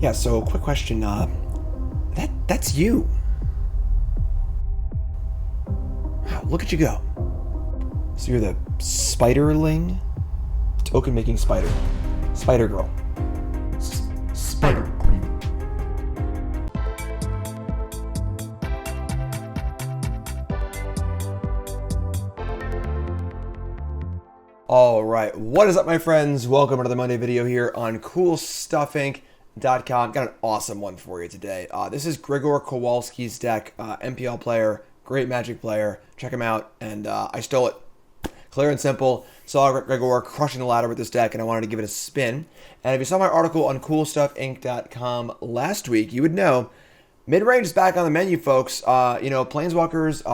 Yeah, so quick question, that's you. Wow, look at you go. So you're the spiderling? Token making spider. Spider girl. Spider Queen. Alright, what is up my friends? Welcome to another Monday video here on CoolStuffInc.com. Got an awesome one for you today. This is Gregor Kowalski's deck, MPL player, great Magic player. Check him out, and I stole it. Clear and simple. Saw Gregor crushing the ladder with this deck, and I wanted to give it a spin. And if you saw my article on CoolStuffInc.com last week, you would know mid-range is back on the menu, folks. Planeswalkers,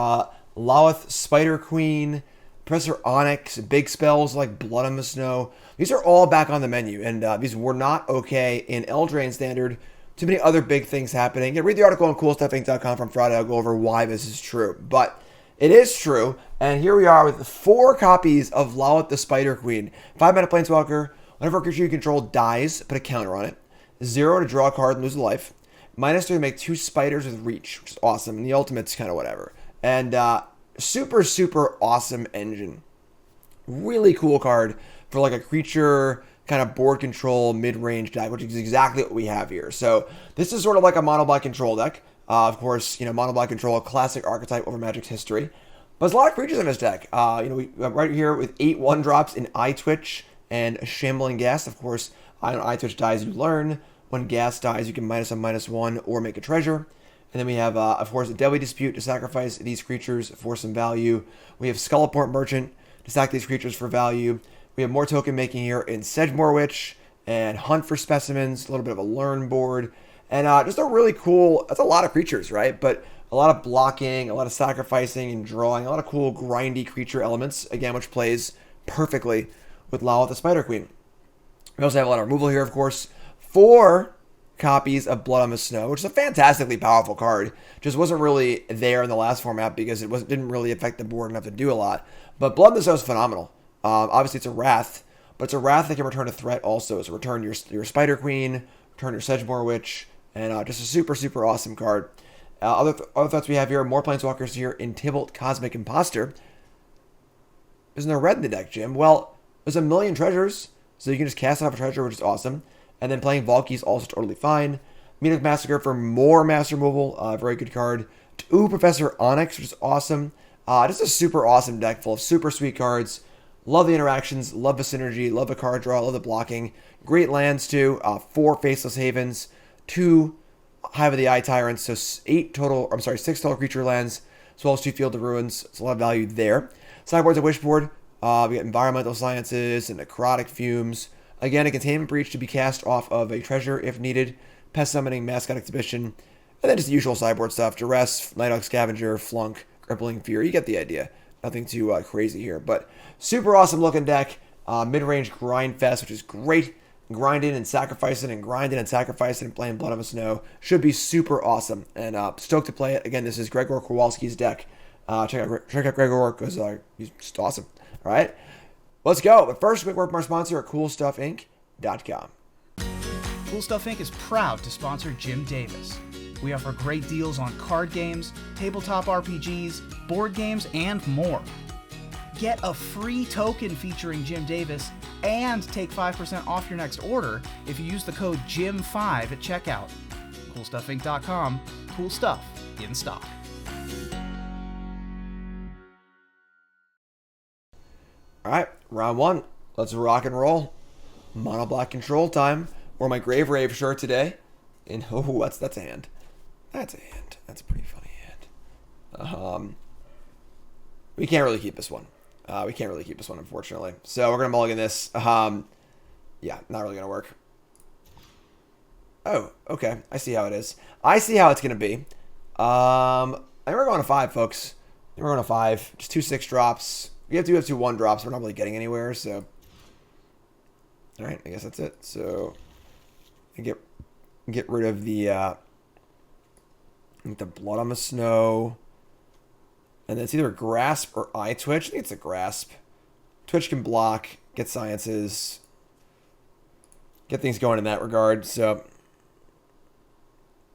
Lolth, Spider Queen, Professor Onyx, big spells like Blood on the Snow. These are all back on the menu, and these were not okay in Eldraine Standard. Too many other big things happening. Read the article on CoolStuffInc.com from Friday. I'll go over why this is true. But it is true, and here we are with 4 copies of Lolth the Spider Queen. 5-mana Planeswalker. Whenever a creature you control dies, put a counter on it. 0 to draw a card and lose a life. -3 to make 2 spiders with reach, which is awesome. And the ultimate's kind of whatever. And super, super awesome engine. Really cool card for like a creature kind of board control mid-range deck, which is exactly what we have here. So this is sort of like a mono black control deck. Of course, mono black control, a classic archetype over Magic's history. But there's a lot of creatures in this deck. We right here with 8 1-drops in Eyetwitch and Shambling Ghast. Of course, on Eyetwitch dies, you learn. When Ghast dies, you can -1/-1 or make a treasure. And then we have, of course, a Deadly Dispute to sacrifice these creatures for some value. We have Skullport Merchant to sack these creatures for value. We have more token making here in Sedgemoor Witch and Hunt for Specimens, a little bit of a learn board. And just a really cool, that's a lot of creatures, right? But a lot of blocking, a lot of sacrificing and drawing, a lot of cool grindy creature elements, again, which plays perfectly with Lolth the Spider Queen. We also have a lot of removal here, of course. 4 copies of Blood on the Snow, which is a fantastically powerful card. Just wasn't really there in the last format because it didn't really affect the board enough to do a lot. But Blood on the Snow is phenomenal. Obviously, it's a Wrath, but it's a Wrath that can return a threat also. So return your Spider Queen, return your Sedgemoor Witch, and just a super, super awesome card. Other thoughts we have here, more Planeswalkers here in Tibalt Cosmic Imposter. Isn't there red in the deck, Jim? Well, there's a million treasures, so you can just cast it off a treasure, which is awesome. And then playing Valki is also totally fine. Meathook Massacre for more master removal. Very good card. 2 Professor Onyx, which is awesome. Just a super awesome deck full of super sweet cards. Love the interactions. Love the synergy. Love the card draw. Love the blocking. Great lands too. 4 Faceless Havens. 2 Hive of the Eye Tyrants. So 6 total creature lands. As well as 2 Field of Ruins. It's a lot of value there. Sideboard's a Wishboard. We got Environmental Sciences and Necrotic Fumes. Again, a Containment Breach to be cast off of a treasure if needed. Pest Summoning, Mascot Exhibition. And then just the usual sideboard stuff. Duress, Nighthawk Scavenger, Flunk, Crippling Fear. You get the idea. Nothing too crazy here. But super awesome looking deck. Mid-range grind fest, which is great. Grinding and sacrificing and grinding and sacrificing and playing Blood on the Snow. Should be super awesome. And stoked to play it. Again, this is Gregor Kowalski's deck. Check out Gregor because he's just awesome. All right. Let's go. But first, a quick word from our sponsor at CoolStuffInc.com. Cool Stuff Inc. is proud to sponsor Jim Davis. We offer great deals on card games, tabletop RPGs, board games, and more. Get a free token featuring Jim Davis and take 5% off your next order if you use the code JIM5 at checkout. CoolStuffInc.com. Cool stuff in stock. Alright, round 1. Let's rock and roll. Mono black control time. Wore my Grave Rave shirt today. And that's a hand. That's a hand. That's a pretty funny hand. We can't really keep this one. Unfortunately. So we're gonna mulligan this. Yeah, not really gonna work. Oh, okay. I see how it is. I see how it's gonna be. I think we're going to 5, folks. I think we're going to 5. Just 2 6-drops. We have 2 1-drops. We're not really getting anywhere, so. Alright, I guess that's it. So get rid of the Blood on the Snow. And then it's either a Grasp or Eyetwitch. I think it's a Grasp. Twitch can block, get sciences, get things going in that regard. So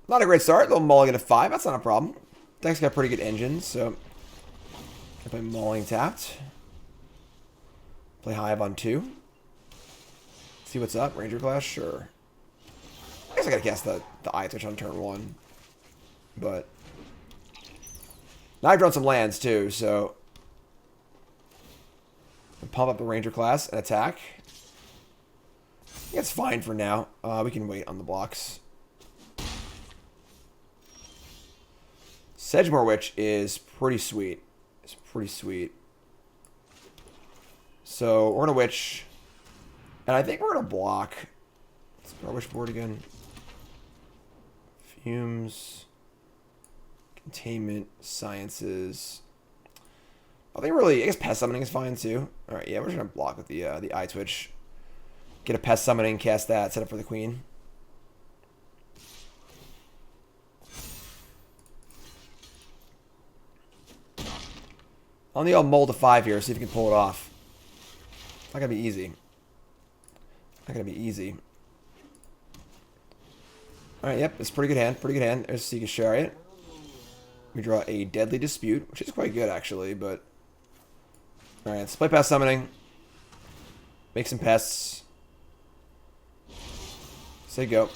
Not a great start. They'll mulligan at 5. That's not a problem. Deck's got pretty good engines, so I play Mauling tapped. Play Hive on 2. See what's up. Ranger Clash, sure. I guess I gotta cast the Eyetwitch on turn 1. But now I've drawn some lands too, so pump up the Ranger class and attack. I think it's fine for now. We can wait on the blocks. Sedgemoor Witch is pretty sweet. It's pretty sweet. So we're gonna Witch, and I think we're gonna block. Let's go our Witch board again. Fumes, Containment, Sciences. I think really, I guess Pest Summoning is fine too. All right, yeah, we're just gonna block with the Eyetwitch. Get a Pest Summoning, cast that, set up for the Queen. On the old mold to 5 here, see if we can pull it off. It's not gonna be easy. Not gonna be easy. All right, yep, it's a pretty good hand. Pretty good hand. There's Seeker's Chariot. We draw a Deadly Dispute, which is quite good actually, but all right, let's play Pest Summoning. Make some pests. Say go.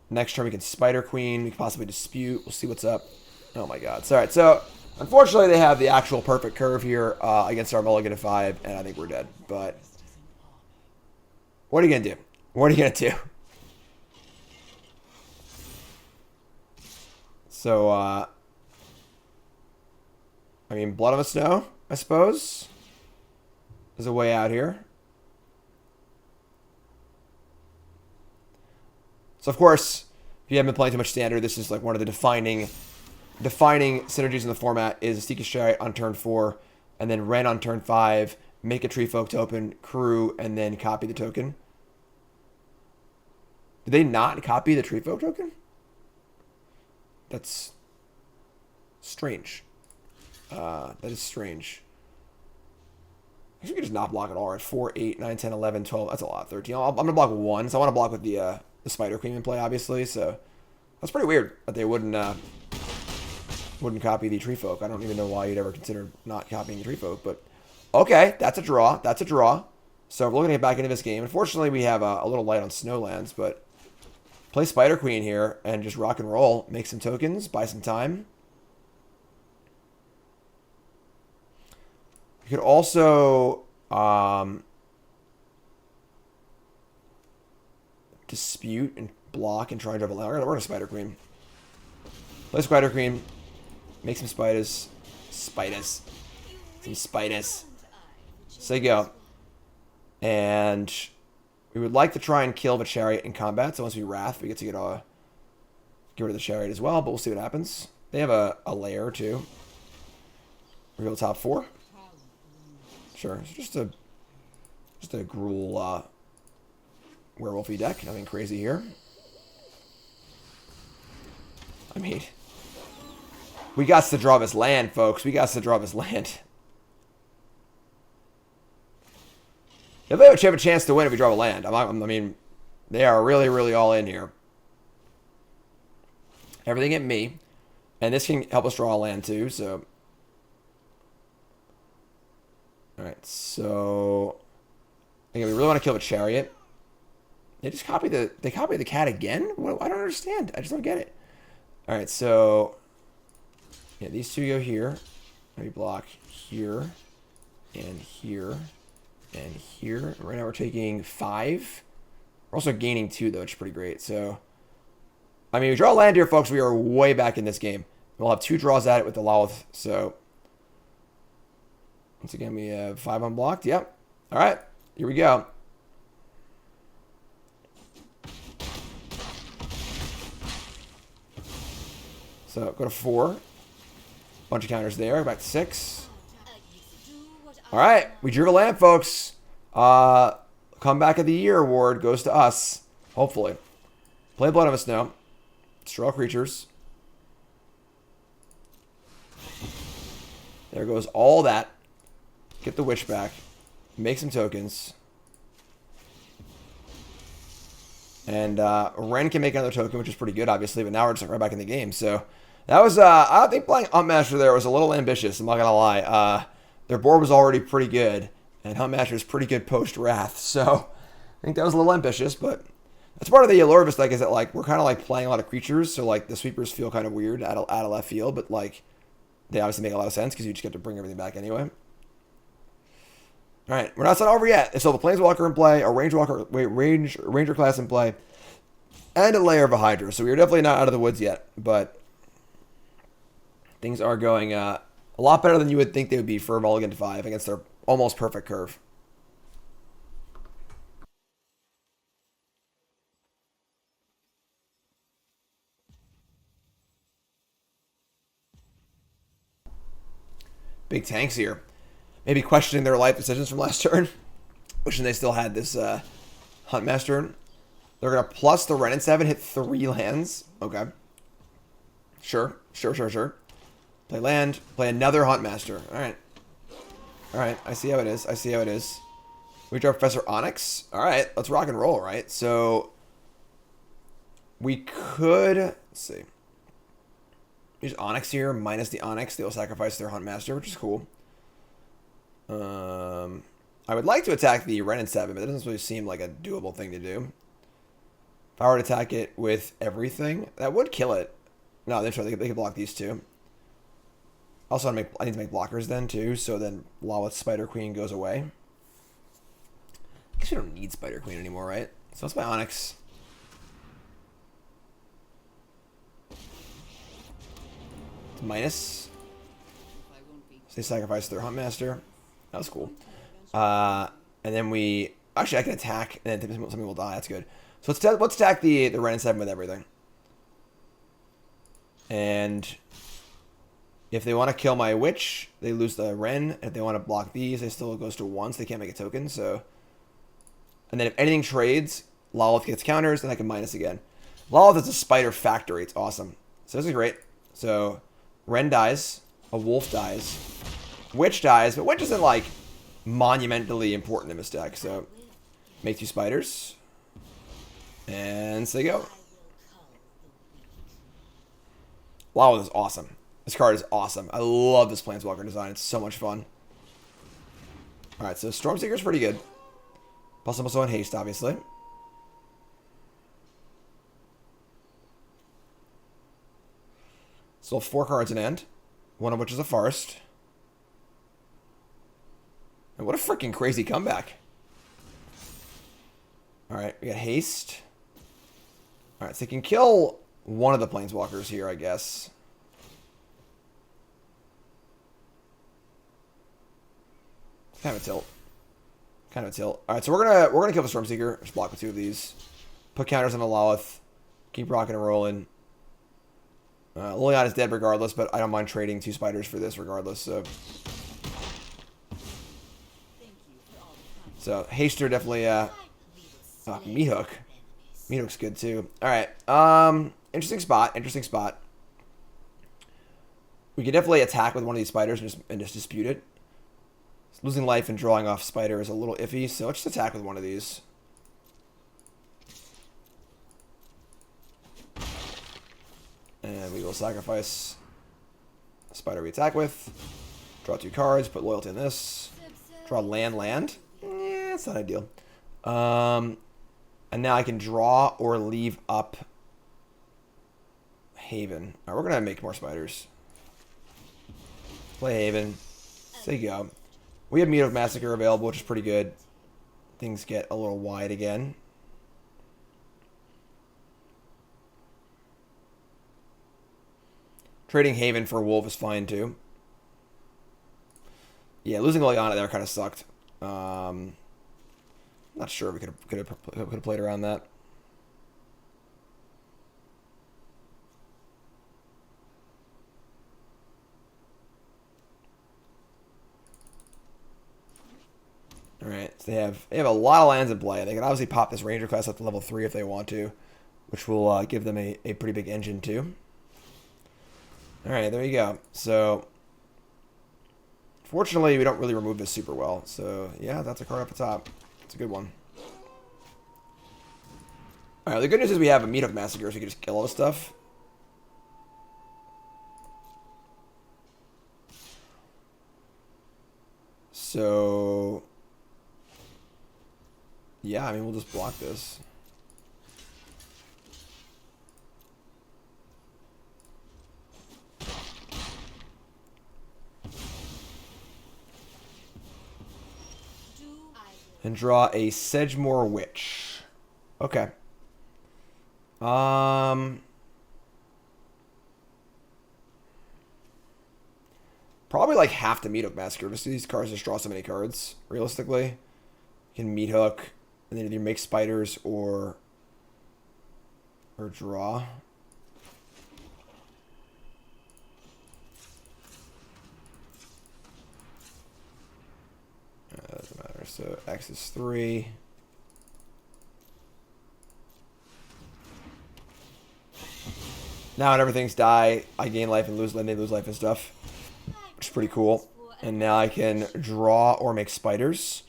Next turn we can Spider Queen. We can possibly Dispute. We'll see what's up. Oh my god. All right, so unfortunately they have the actual perfect curve here against our mulligan at 5, and I think we're dead. But what are you gonna do? What are you gonna do? So I mean, Blood on the Snow, I suppose, is a way out here. So of course, if you haven't been playing too much Standard, this is like one of the defining synergies in the format is Seeker's Chariot on turn 4, and then Ren on turn 5, make a Tree Folk to open, crew, and then copy the token. Did they not copy the Tree Folk token? That's strange. That is strange. I guess we could just not block at all, right? 4, 8, 9, 10, 11, 12. That's a lot. 13. I'm going to block 1, so I want to block with the Spider Queen in play, obviously. So that's pretty weird that they wouldn't copy the Tree Folk. I don't even know why you'd ever consider not copying the Tree Folk, but okay, that's a draw. That's a draw. So we're looking to get back into this game. Unfortunately, we have a little light on Snowlands, but play Spider Queen here and just rock and roll. Make some tokens, buy some time. You could also Dispute and block and try and drive a land. We're gonna Spider Queen. Play Spider Queen. Make some spiders. Spiders. Some spiders. Say go. And we would like to try and kill the Chariot in combat. So once we Wrath, we get to get rid of the Chariot as well. But we'll see what happens. They have a lair too. We go to top 4. Sure. It's just a Gruul werewolfy deck. Nothing crazy here. I mean, we got to draw this land, folks. We got to draw this land. If they have a chance to win if we draw a land. I mean, they are really, really all in here. Everything at me. And this can help us draw a land too, so. Alright, so. Again, we really want to kill the Chariot. They just copy the cat again? What? I don't understand. I just don't get it. Alright, so. Yeah, these two go here. Maybe block here. And here. And here. Right now we're taking 5. We're also gaining 2, though, which is pretty great. So, I mean, we draw land here, folks. We are way back in this game. We'll have 2 draws at it with the Lolth. So, once again, we have 5 unblocked. Yep. All right. Here we go. So, go to 4. Bunch of counters there. Back to 6. All right, we drew a land, folks. Comeback of the Year award goes to us, hopefully. Play Blood on the Snow. Straw creatures. There goes all that. Get the Witch back. Make some tokens. And Ren can make another token, which is pretty good, obviously. But now we're just like right back in the game. So that was, I think playing Huntmaster there was a little ambitious. I'm not gonna lie. Their board was already pretty good, and Huntmaster is pretty good post Wrath. So I think that was a little ambitious, but that's part of the allure of this deck is that like we're kind of like playing a lot of creatures, so like the sweepers feel kind of weird out of left field, but like they obviously make a lot of sense because you just get to bring everything back anyway. All right, we're not over yet. So the Planeswalker in play, a Ranger class in play, and a layer of a Hydra. So we're definitely not out of the woods yet, but things are going a lot better than you would think they would be for Mulligan 5 against their almost perfect curve. Big tanks here. Maybe questioning their life decisions from last turn. Wishing they still had this Huntmaster. They're going to plus the Ren and 7, hit 3 lands. Okay. Sure. Play land. Play another Huntmaster. Alright. Alright. I see how it is. We draw Professor Onyx. Alright. Let's rock and roll, right? So we could... Let's see. Use Onyx here. Minus the Onyx. They will sacrifice their Huntmaster, which is cool. I would like to attack the Ren and 7, but it doesn't really seem like a doable thing to do. If I were to attack it with everything, that would kill it. No, they can block these two. Also, I need to make blockers then, too, so then Lolth Spider Queen goes away. I guess we don't need Spider Queen anymore, right? So that's my Onyx. It's minus. So they sacrifice their Huntmaster. That was cool. And then we... Actually, I can attack, and then something will die. That's good. So let's attack the Ren and 7 with everything. And if they want to kill my Witch, they lose the Ren. If they want to block these, it still goes to 1, so they can't make a token. So, and then if anything trades, Lolth gets counters, then I can minus again. Lolth is a spider factory. It's awesome. So this is great. So Ren dies. A Wolf dies. Witch dies, but Witch isn't like monumentally important in this deck. So make 2 spiders. And so they go. Wow, this is awesome. This card is awesome. I love this Planeswalker design. It's so much fun. Alright, so Stormseeker's pretty good. Plus I'm also in haste, obviously. Still 4 cards in hand. One of which is a Forest. And what a freaking crazy comeback. Alright, we got haste. Alright, so they can kill one of the Planeswalkers here, I guess. Kind of a tilt. Alright, so we're gonna kill the Stormseeker. Just block with 2 of these. Put counters on the Lolth. Keep rocking and rolling. Liliana is dead regardless, but I don't mind trading 2 spiders for this regardless, so... So, Haster definitely, Meathook. Meathook's good too. Alright, interesting spot. We can definitely attack with one of these spiders and just dispute it. Losing life and drawing off spider is a little iffy, so let's just attack with one of these. And we will sacrifice a spider we attack with. Draw 2 cards, put loyalty in this. Draw land. Yeah, it's not ideal. And now I can draw or leave up Haven. Alright, we're going to make more spiders. Play Haven. There you go. We have Meathook Massacre available, which is pretty good. Things get a little wide again. Trading Haven for Wolf is fine too. Yeah, losing Liliana there kind of sucked. Not sure we could have played around that. All right, so they have a lot of lands in play. They can obviously pop this Ranger class up to level 3 if they want to, which will give them a pretty big engine too. All right, there you go. So, fortunately, we don't really remove this super well. So, yeah, that's a card up the top. It's a good one. All Alright, the good news is we have a Meathook Massacre, so we can just kill all this stuff. So... yeah, I mean, we'll just block this. And draw a Sedgemoor Witch. Okay. Probably like half the Meathook Massacre. Just these cards just draw so many cards, realistically. You can Meathook, and then either make spiders or draw. Doesn't matter. So X is 3. Now when everything's die, I gain life and lose life and stuff, which is pretty cool. And now I can draw or make spiders.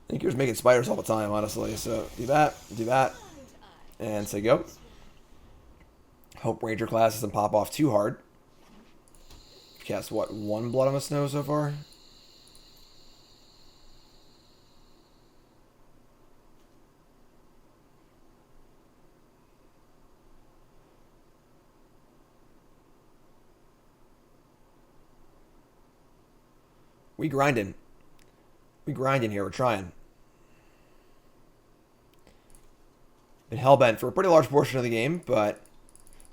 I think you're just making spiders all the time, honestly. So do that, and say go. Hope Ranger class doesn't pop off too hard. Cast what, 1 Blood on the Snow so far? We grinding. We grinding here. We're trying. Been hellbent for a pretty large portion of the game, but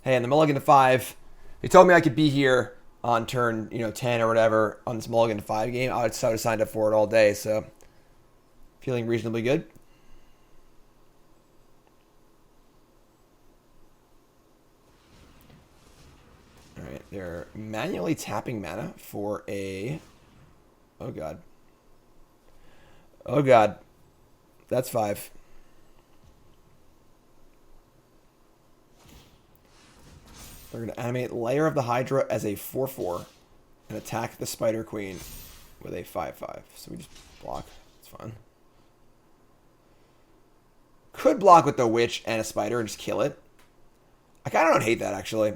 hey, in the mulligan to 5, they told me I could be here on turn, 10 or whatever on this mulligan to 5 game. I would have signed up for it all day, so feeling reasonably good. All right, they're manually tapping mana for a... oh, God. Oh, God. That's 5. They're going to animate Lair of the Hydra as a 4/4 and attack the Spider Queen with a 5/5. So we just block. It's fine. Could block with the Witch and a Spider and just kill it. I kind of don't hate that, actually.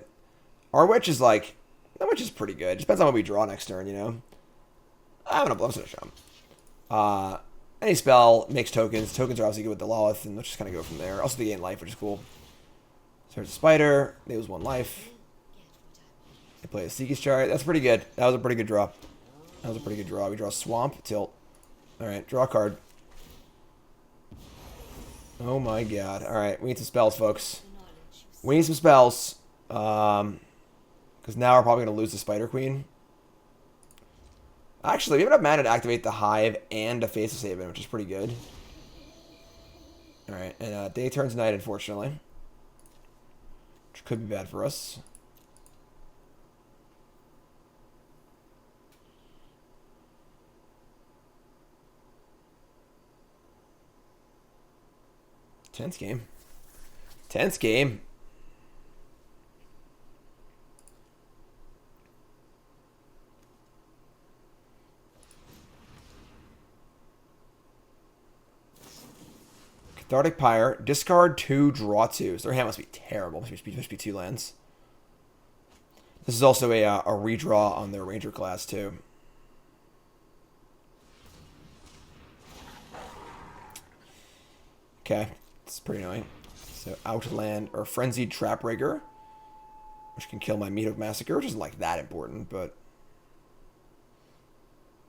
Our Witch is like... that Witch is pretty good. It depends on what we draw next turn, I'm going to blow some shot. Any spell makes tokens. Tokens are obviously good with the Lolth, and let's just kind of go from there. Also, they gain life, which is cool. So there's a Spider. They lose 1 life. They play a Seeker's Chariot. That's pretty good. That was a pretty good draw. That was a pretty good draw. We draw Swamp, Tilt. Alright, draw a card. Oh my god. Alright, we need some spells, folks. We need some spells. Because now we're probably going to lose the Spider Queen. Actually, we have enough mana to activate the Hive and a Faceless Haven, which is pretty good. Alright, and day turns night, unfortunately. Which could be bad for us. Tense game. Tense game. Cathartic Pyre. Discard 2, draw 2. So their hand must be terrible. Must be 2 lands. This is also a redraw on their Ranger class, too. Okay. It's pretty annoying. So Outland, or Frenzied Trapbreaker, which can kill my Meathook Massacre, which isn't like that important, but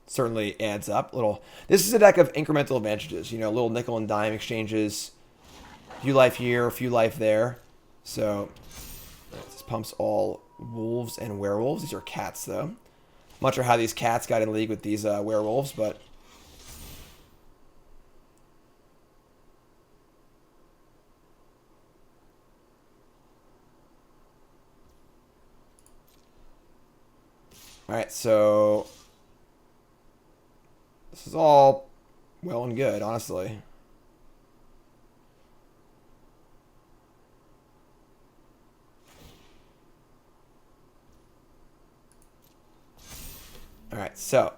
certainly adds up. This is a deck of incremental advantages. Little nickel and dime exchanges. A few life here, a few life there. So this pumps all wolves and werewolves. These are cats, though. I'm not sure how these cats got in league with these werewolves, but alright, so this is all well and good, honestly. Alright, so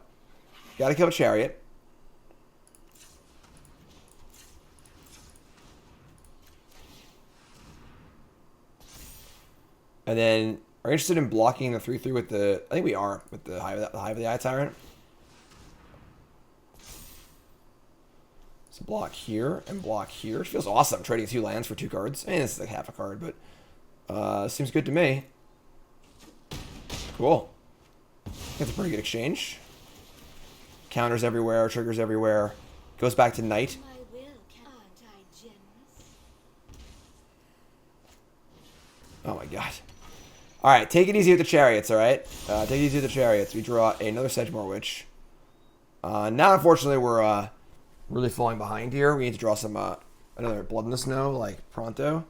gotta kill a Chariot. And then, are you interested in blocking the 3/3 with the... I think we are, with the Hive of the Eye Tyrant. So block here and block here. It feels awesome, trading 2 lands for 2 cards. I mean, this is like half a card, but seems good to me. Cool. That's a pretty good exchange. Counters everywhere, triggers everywhere. Goes back to Knight. Oh my god. Alright, take it easy with the Chariots, alright? Take it easy with the Chariots. We draw another Sedgemoor Witch. Now, unfortunately, we're really falling behind here. We need to draw some another Blood in the Snow, like pronto.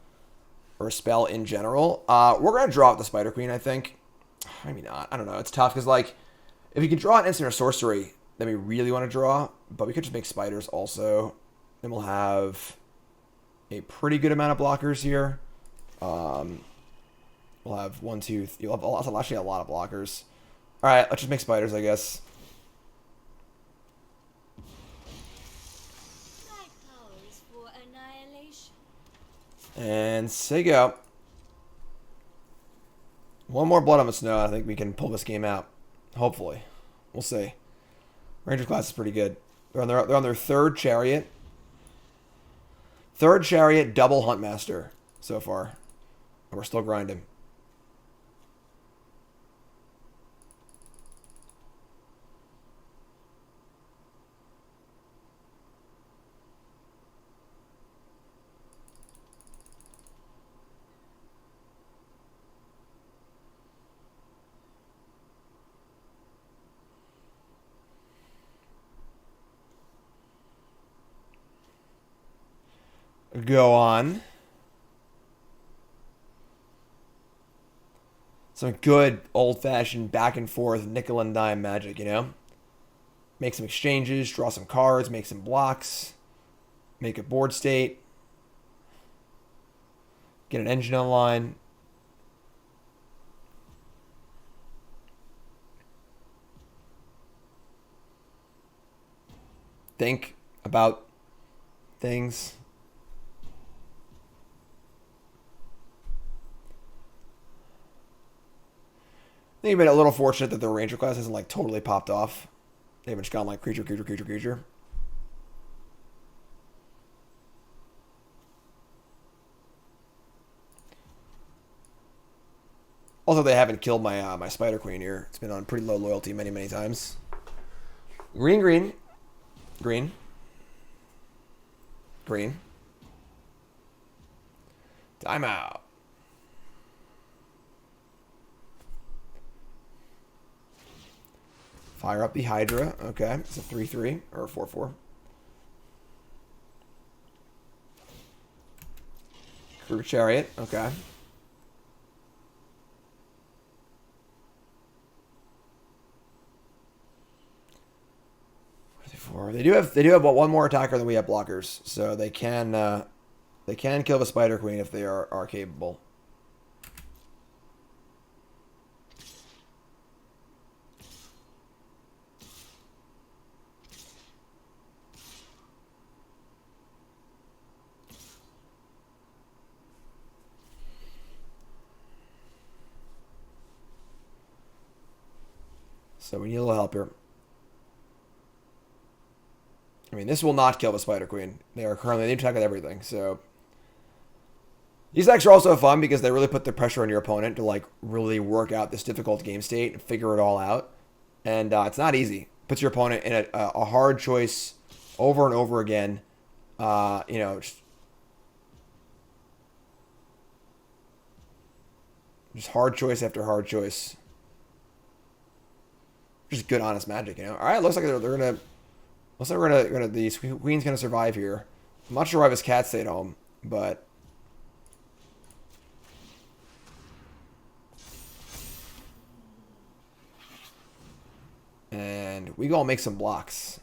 Or a spell in general. We're going to draw out the Spider Queen, I think. Maybe not. I don't know. It's tough because, like, if you can draw an instant or sorcery, then we really want to draw. But we could just make spiders also. Then we'll have a pretty good amount of blockers here. We'll have 1, 2, you'll have actually a lot of blockers. Alright, let's just make spiders, I guess. And say go. One more Blood on the Snow, I think we can pull this game out. Hopefully. We'll see. Ranger class is pretty good. They're on their 3rd Chariot. 3rd Chariot, double Huntmaster so far. And we're still grinding. Go on. Some good old-fashioned back and forth nickel and dime magic, you know? Make some exchanges, draw some cards, make some blocks, make a board state, get an engine online. Think about things. I think you've been a little fortunate that the Ranger class hasn't like totally popped off. They haven't just gone like creature, creature, creature, creature. Also, they haven't killed my my Spider Queen here. It's been on pretty low loyalty many, many times. Green, green, green, green. Timeout. Fire up the Hydra. Okay. It's a 3/3 or a 4/4. Crew Chariot. Okay. They do have one more attacker than we have blockers, so they can kill the Spider Queen if they are capable. So we need a little help here. I mean, this will not kill the Spider Queen. They attack with everything, so... These decks are also fun because they really put the pressure on your opponent to, like, really work out this difficult game state and figure it all out. And it's not easy. Puts your opponent in a hard choice over and over again. You know, just hard choice after hard choice. Just good, honest magic, you know. All right, looks like they're gonna. Looks like the Queen's gonna survive here. I'm not sure why this cat stayed home, but. And we gonna make some blocks.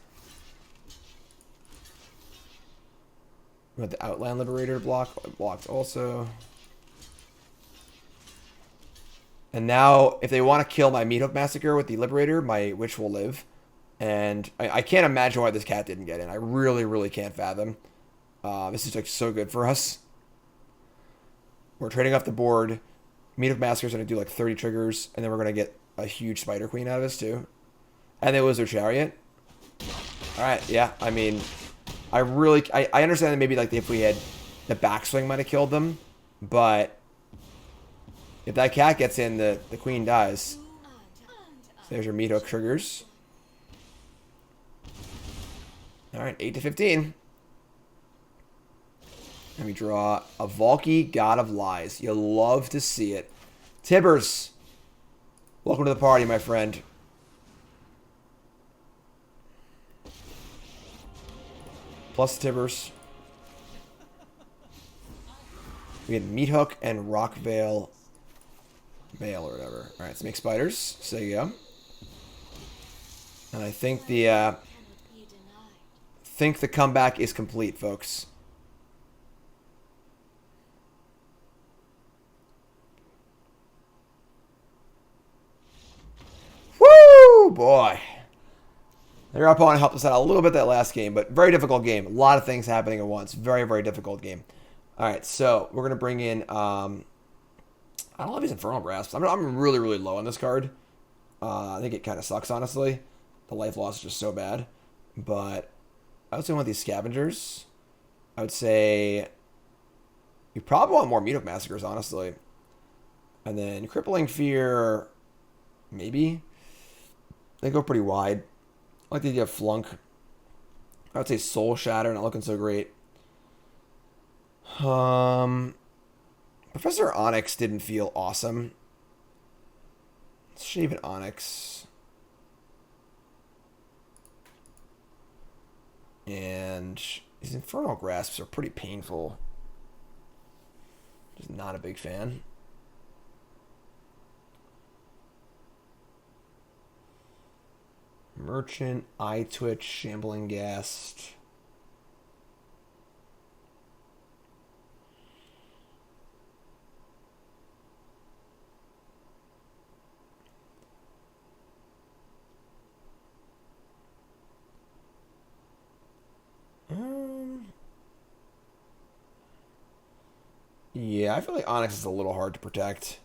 We got the Outland Liberator blocked also. And now, if they want to kill my Meathook Massacre with the Liberator, my Witch will live. And I can't imagine why this cat didn't get in. I really, really can't fathom. This is like so good for us. We're trading off the board. Meathook Massacre is going to do like 30 triggers, and then we're going to get a huge Spider Queen out of this too. And then Wizard Chariot. Alright, yeah, I mean, I understand that maybe like if we had the backswing might have killed them, but if that cat gets in, the queen dies. So there's your Meathook triggers. Alright, 8 to 15. And we draw a Valki, God of Lies. You'll love to see it. Tibbers, welcome to the party, my friend. Plus Tibbers. We had Meathook and Rockvale Veil or whatever. Alright, let's make spiders. So there you go. And I think the comeback is complete, folks. Woo, boy. Their opponent helped us out a little bit that last game, but very difficult game. A lot of things happening at once. Very, very difficult game. All right, so we're going to bring in... I don't love these Infernal Grasps. I'm really, really low on this card. I think it kind of sucks, honestly. The life loss is just so bad. But I would say one of these Scavengers. I would say... You probably want more Meathook Massacres, honestly. And then Crippling Fear... Maybe. They go pretty wide. I like the idea of Flunk. I would say Soul Shatter, not looking so great. Professor Onyx didn't feel awesome. Let's shave an Onyx. And these Infernal Grasps are pretty painful. Just not a big fan. Merchant, Eyetwitch, Shambling Ghast. Yeah, I feel like Onyx is a little hard to protect.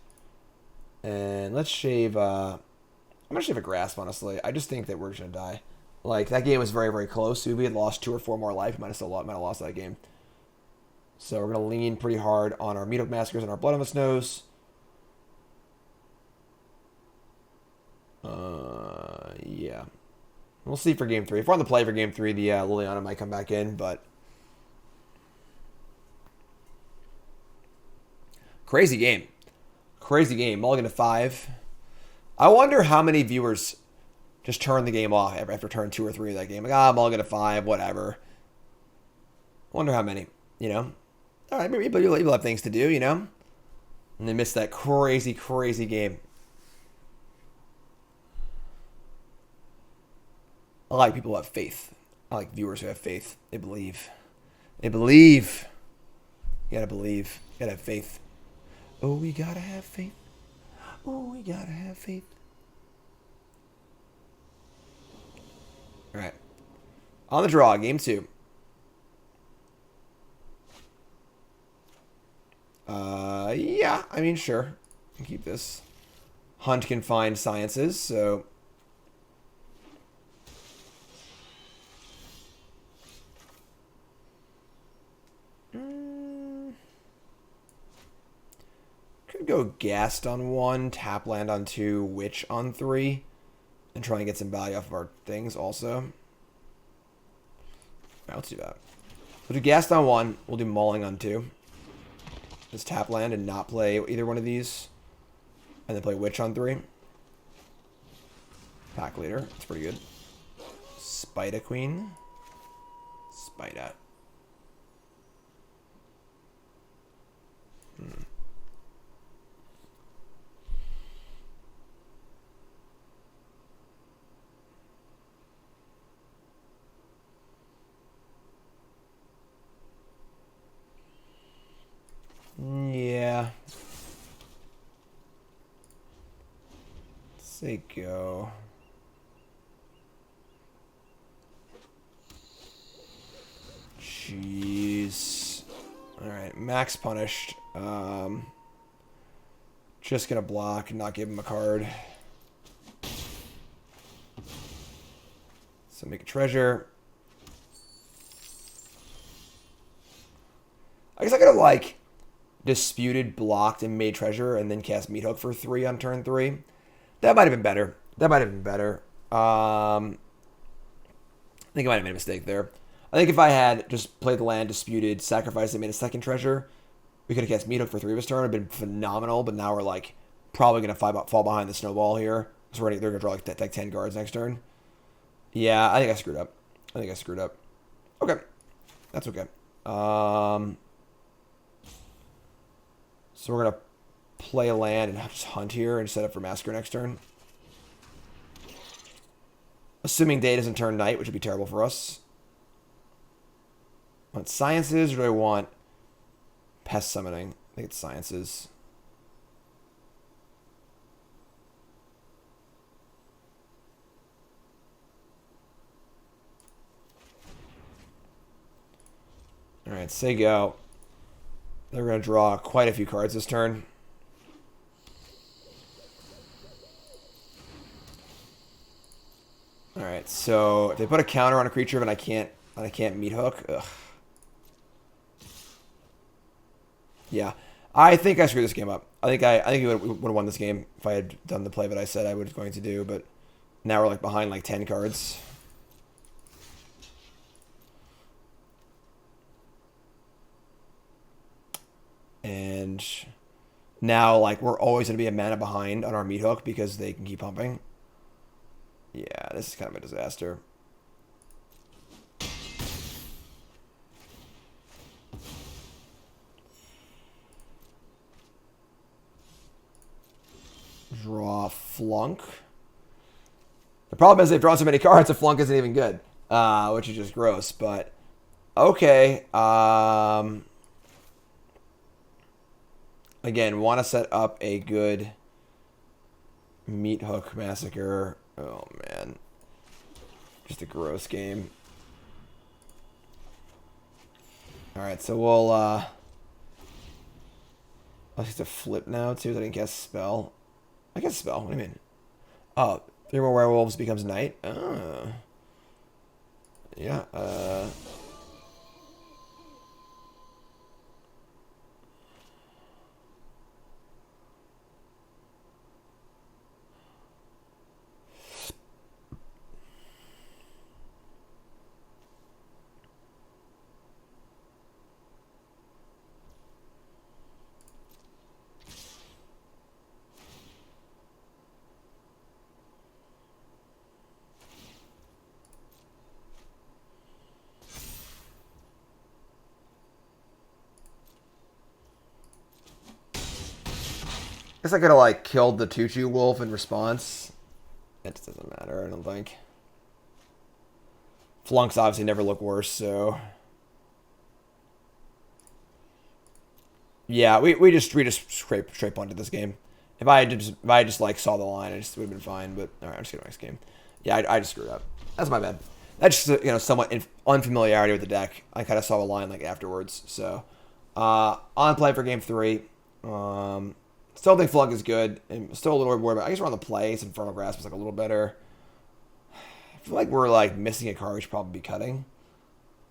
And let's shave... I'm going to shave a Grasp, honestly. I just think that we're going to die. Like, that game was very, very close. If we had lost 2 or 4 more life, we might have lost that game. So we're going to lean pretty hard on our Meathook Massacres and our Blood on the Snows. Yeah. We'll see for Game 3. If we're on the play for Game 3, the Liliana might come back in, but... Crazy game. Crazy game. Mulligan to 5. I wonder how many viewers just turn the game off after turn 2 or 3 of that game. Like, Mulligan to 5, whatever. I wonder how many, you know? All right, maybe people have things to do, you know? And they miss that crazy, crazy game. I like people who have faith. I like viewers who have faith. They believe. They believe. You gotta believe. You gotta have faith. Oh, we gotta have faith. Oh, we gotta have faith. All right. On the draw, game 2. Yeah, I mean, sure. Keep this. Hunt can find sciences, so... Could go Ghast on 1, tap land on 2, Witch on 3, and try and get some value off of our things also. Alright, let's do that. We'll do Ghast on 1, we'll do Mauling on 2. Just tap land and not play either one of these. And then play Witch on 3. Pack leader, that's pretty good. Spider Queen. Spider. Yeah. Let's say go. Jeez. Alright, max punished. Just gonna block and not give him a card. So make a treasure. I guess I could have like disputed, blocked, and made treasure, and then cast Meathook for 3 on turn 3. That might have been better. I think I might have made a mistake there. I think if I had just played the land, disputed, sacrificed, and made a second treasure, we could have cast Meathook for 3 of his turn. It would have been phenomenal, but now we're like probably going to fall behind the snowball here. So they're going to draw like 10 cards next turn. Yeah, I think I screwed up. Okay. That's okay. So we're going to play a land and just hunt here and set up for Massacre next turn. Assuming day doesn't turn night, which would be terrible for us. I want Sciences, or do I want Pest Summoning? I think it's Sciences. Alright, say go. They're going to draw quite a few cards this turn. Alright, so if they put a counter on a creature and I can't Meathook, ugh. Yeah. I think I screwed this game up. I think we would have won this game if I had done the play that I said I was going to do, but now we're like behind like 10 cards. And now like we're always going to be a mana behind on our Meathook because they can keep pumping. Yeah, this is kind of a disaster. Draw Flunk. The problem is they've drawn so many cards, a Flunk isn't even good, which is just gross. But okay. Again, want to set up a good Meathook Massacre. Oh man, just a gross game. All right, so we'll I'll have to flip now too. I didn't cast spell. I guess spell. What do you mean? Oh, 3 more werewolves becomes night. Yeah. Guess I could have like killed the Tutu wolf in response. It just doesn't matter, I don't think. Flunks obviously never look worse, so yeah, we just straight punted this game. If I just like saw the line, I just would have been fine. But all right, I'm just gonna next game. Yeah, I just screwed up. That's my bad. That's just somewhat unfamiliarity with the deck. I kind of saw a line like afterwards. So on play for game 3. Still think Flunk is good. And still a little worried about. I guess we're on the play. So Infernal Grasp is like a little better. I feel like we're like missing a card we should probably be cutting,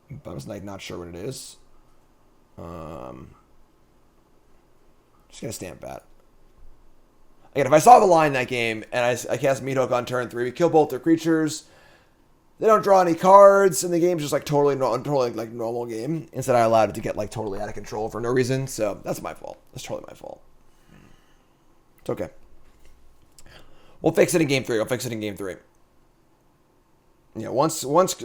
but I'm just like not sure what it is. Just gonna stamp that. Again, if I saw the line in that game and I cast Meathook on turn 3, we kill both their creatures. They don't draw any cards, and the game's just like totally like normal game. Instead, I allowed it to get like totally out of control for no reason. So that's my fault. That's totally my fault. It's okay. We'll fix it in game 3. Yeah, once both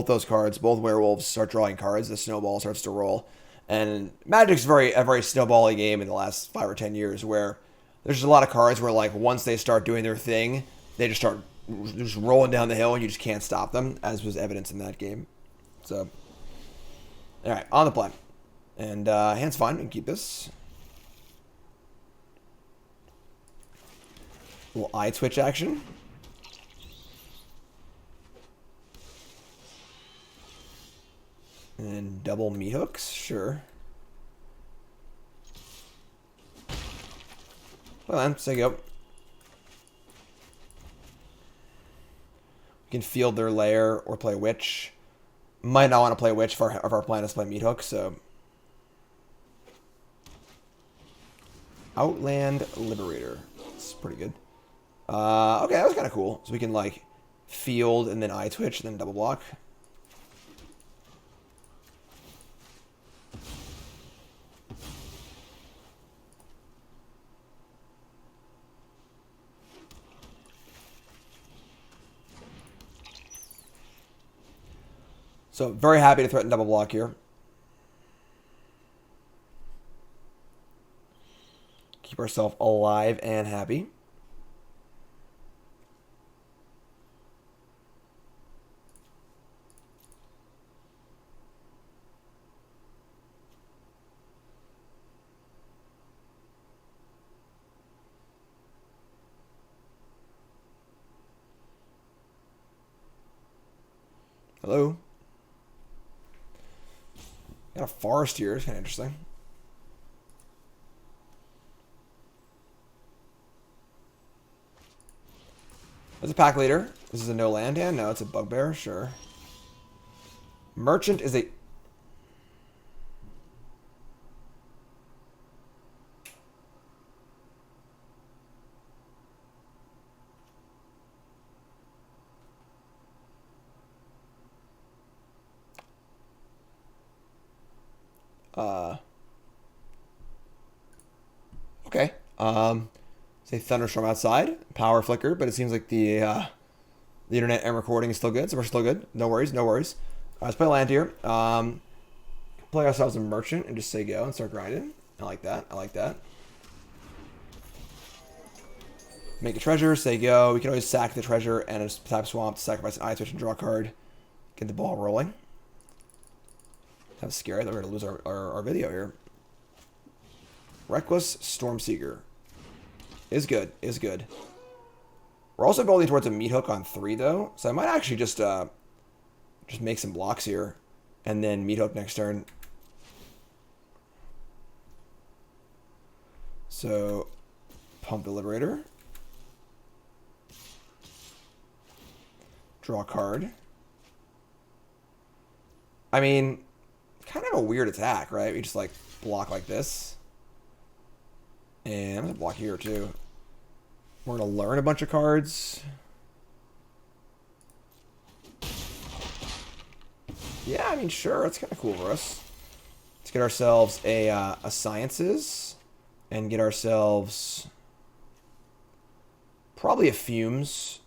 those cards, both werewolves start drawing cards, the snowball starts to roll. And Magic's a very snowbally game in the last 5 or 10 years, where there's just a lot of cards where like once they start doing their thing, they just start just rolling down the hill, and you just can't stop them, as was evidence in that game. So, all right, on the play, and hand's fine. We can keep this. A little Eyetwitch action. And double Meathooks, sure. Play land. Say go. We can field their lair or play Witch. Might not want to play Witch if our plan is to play Meathook, so. Outland Liberator. It's pretty good. Okay, that was kind of cool. So we can, like, field and then Eyetwitch and then double block. So, very happy to threaten double block here. Keep ourselves alive and happy. Hello? Got a forest here. It's kind of interesting. There's a pack leader. This is a no land hand. No, it's a bugbear. Sure. Merchant is a... Okay. Say thunderstorm outside, power flicker, but it seems like the internet and recording is still good, so we're still good. No worries, no worries. Let's play land here. Play ourselves a merchant and just say go and start grinding. I like that. I like that. Make a treasure, say go. We can always sack the treasure and just tap swamp, sacrifice an Eyetwitch and draw a card. Get the ball rolling. That was scary. I thought we were going to lose our video here. Reckless Stormseeker. Is good. Is good. We're also building towards a Meathook on 3, though. So I might actually just make some blocks here. And then Meathook next turn. So, pump the Liberator. Draw a card. I mean, kind of a weird attack, right? We just, like, block like this. And I'm going to block here, too. We're going to learn a bunch of cards. Yeah, I mean, sure. That's kind of cool for us. Let's get ourselves a Sciences. And get ourselves probably a Fumes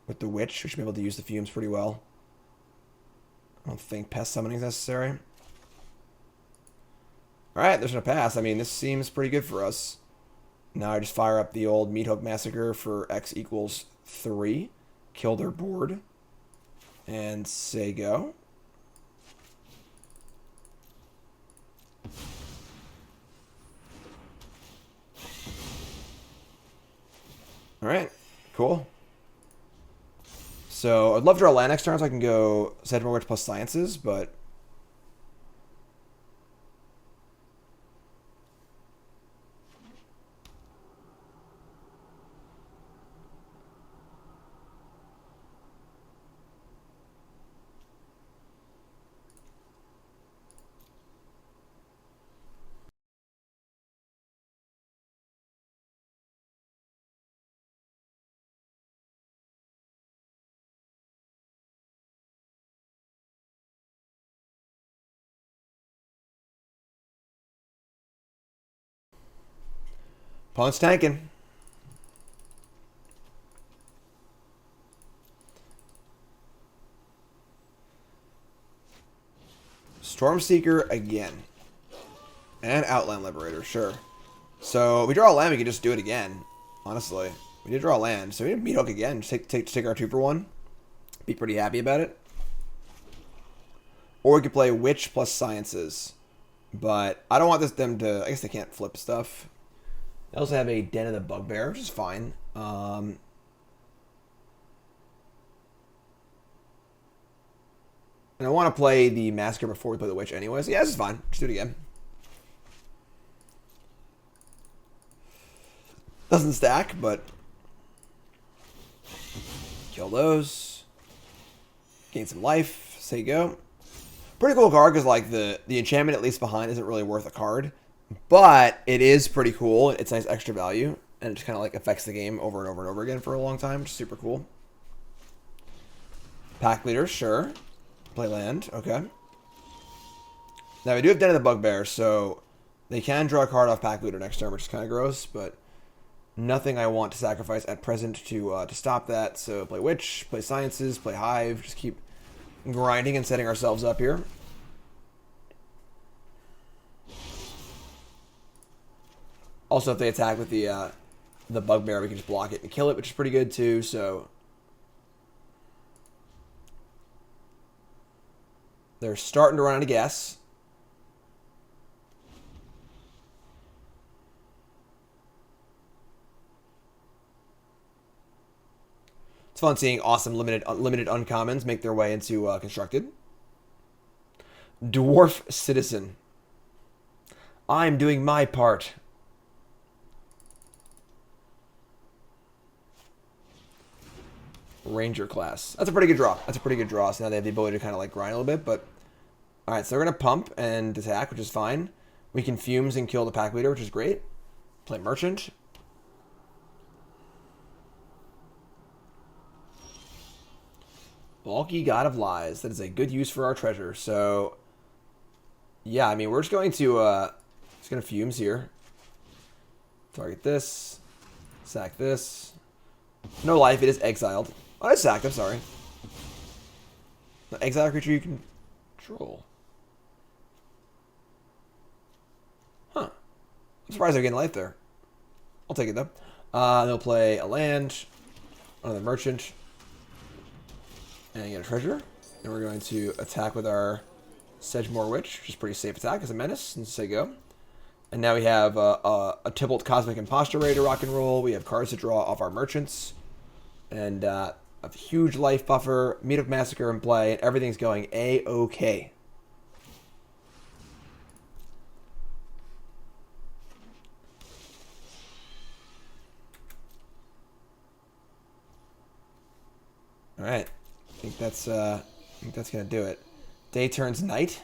with the Witch. We should be able to use the Fumes pretty well. I don't think Pest Summoning is necessary. Alright, there's no pass. I mean, this seems pretty good for us. Now I just fire up the old Meathook Massacre for X equals 3. Kill their board. And say go. Alright, cool. So, I'd love to draw land next turn so I can go Sedgemoor Witch plus Sciences, but... Opponent's tanking. Stormseeker again. And Outland Liberator, sure. So, we draw a land, we can just do it again. Honestly. We did draw a land, so we need Meathook again. Just take our 2 for 1. Be pretty happy about it. Or we could play Witch plus Sciences. But I don't want them to... I guess they can't flip stuff. They also have a Den of the Bugbear, which is fine. And I want to play the Massacre before we play the Witch anyway. So yeah, this is fine. Just do it again. Doesn't stack, but kill those. Gain some life. So you go. Pretty cool card because like the enchantment at least behind isn't really worth a card, but it is pretty cool. It's nice extra value, and it just kind of like affects the game over and over and over again for a long time, which is super cool. Pack leader, sure. Play land, okay. Now we do have Den of the Bugbear, so they can draw a card off pack leader next turn, which is kind of gross, but nothing I want to sacrifice at present to stop that. So play Witch, play Sciences, play Hive, just keep grinding and setting ourselves up here. Also, if they attack with the Bugbear, we can just block it and kill it, which is pretty good too. So they're starting to run out of gas. It's fun seeing awesome limited uncommons make their way into constructed. Dwarf Citizen. I'm doing my part. Ranger class. That's a pretty good draw. That's a pretty good draw. So now they have the ability to kind of like grind a little bit. But all right, so they're gonna pump and attack, which is fine. We can fumes and kill the pack leader, which is great. Play merchant. Valki, God of Lies. That is a good use for our treasure. So, yeah, I mean, we're just going to fumes here. Target this. Sack this. No life. It is exiled. Oh, it's sacked. I'm sorry. Exile creature you control. Huh. I'm surprised they're getting life there. I'll take it, though. They'll play a land. Another merchant. And get a treasure. And we're going to attack with our Sedgemoor Witch, which is a pretty safe attack as a menace. And say go. And now we have a Tybalt Cosmic Impostor ready to rock and roll. We have cards to draw off our merchants. And a huge life buffer. Meathook Massacre in play. And everything's going A-OK. Alright. I think that's gonna do it. Day turns night.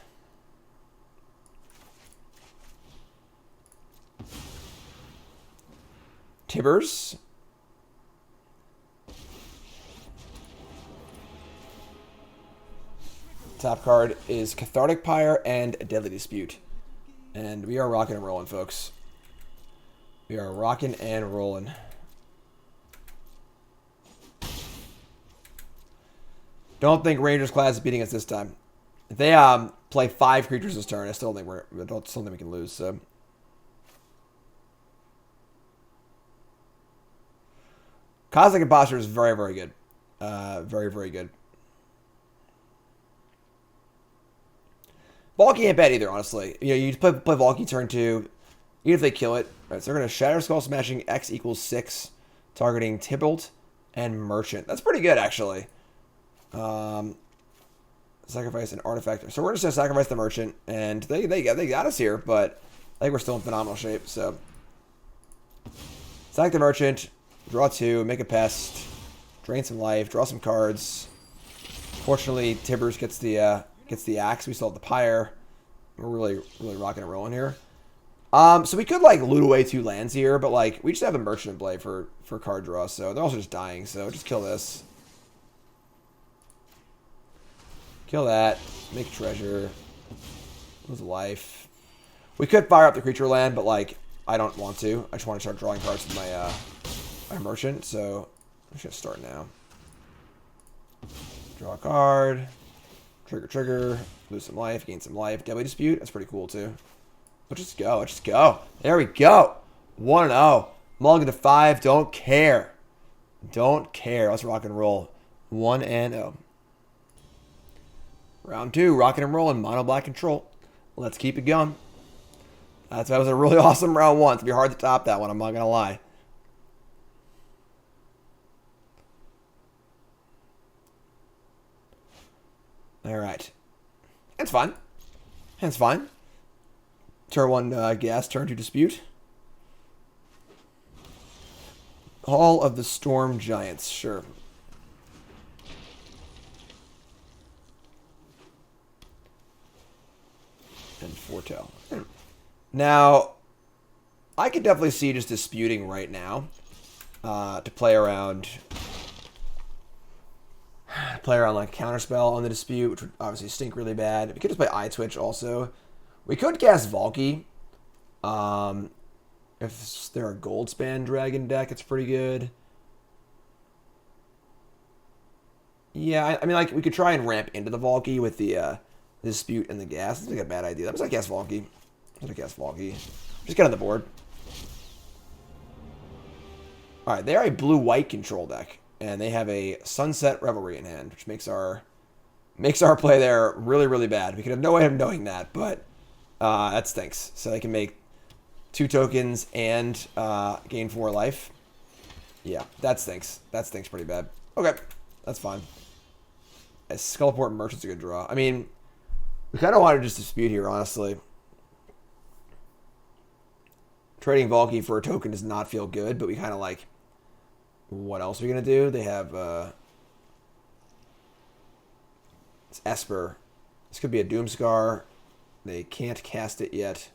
Tibbers. Top card is Cathartic Pyre and Deadly Dispute. And we are rocking and rolling, folks. We are rocking and rolling. Don't think Rangers class is beating us this time. If they play 5 creatures this turn, I still think we can lose. So Cosmic Impostor is very, very good. Very, very good. Valki ain't bad either, honestly. You know, you play Valki turn 2, even if they kill it. Right, so they're gonna Shatter Skull Smashing X equals 6, targeting Tybalt and Merchant. That's pretty good, actually. Sacrifice an artifact. So we're just gonna sacrifice the merchant, and they got us here, but I think we're still in phenomenal shape. So sack the merchant, draw 2, make a pest, drain some life, draw some cards. Fortunately, Tibbers gets the axe. We still have the pyre. We're really rocking and rolling here. So we could like loot away 2 lands here, but like we just have a merchant in play for card draw, so they're also just dying. So just kill this. Kill that. Make a treasure. Lose a life. We could fire up the creature land, but like I don't want to. I just want to start drawing cards with my merchant. So I'm just gonna start now. Draw a card. Trigger. Lose some life. Gain some life. Deadly Dispute. That's pretty cool too. Let's just go. Let's just go. There we go. 1-0. Mulligan to 5. Don't care. Don't care. Let's rock and roll. 1-0. Round 2, rocking and rolling, mono black control. Let's keep it going. That was a really awesome round 1. It's gonna be hard to top that one, I'm not gonna lie. Alright. It's fine. It's fine. Turn 1 gas, turn 2 dispute. Hall of the Storm Giants, sure. And Foretell. Now, I could definitely see just disputing right now to play around like Counterspell on the dispute, which would obviously stink really bad. We could just play Eyetwitch also. We could cast Valki. If they're a Goldspan Dragon deck, it's pretty good. Yeah, I mean, like, we could try and ramp into the Valki with the dispute and the gas. That's like a bad idea. I'm just gonna cast Valki. Just get on the board. Alright, they're a blue-white control deck. And they have a Sunset Revelry in hand, which makes our play there really, really bad. We could have no way of knowing that, but that stinks. So they can make 2 tokens and gain 4 life. Yeah, that stinks. That stinks pretty bad. Okay, that's fine. Skullport Merchant's a good draw. I mean, we kind of want to just dispute here, honestly. Trading Valki for a token does not feel good, but we kind of like... What else are we going to do? They have... it's Esper. This could be a Doomscar. They can't cast it yet.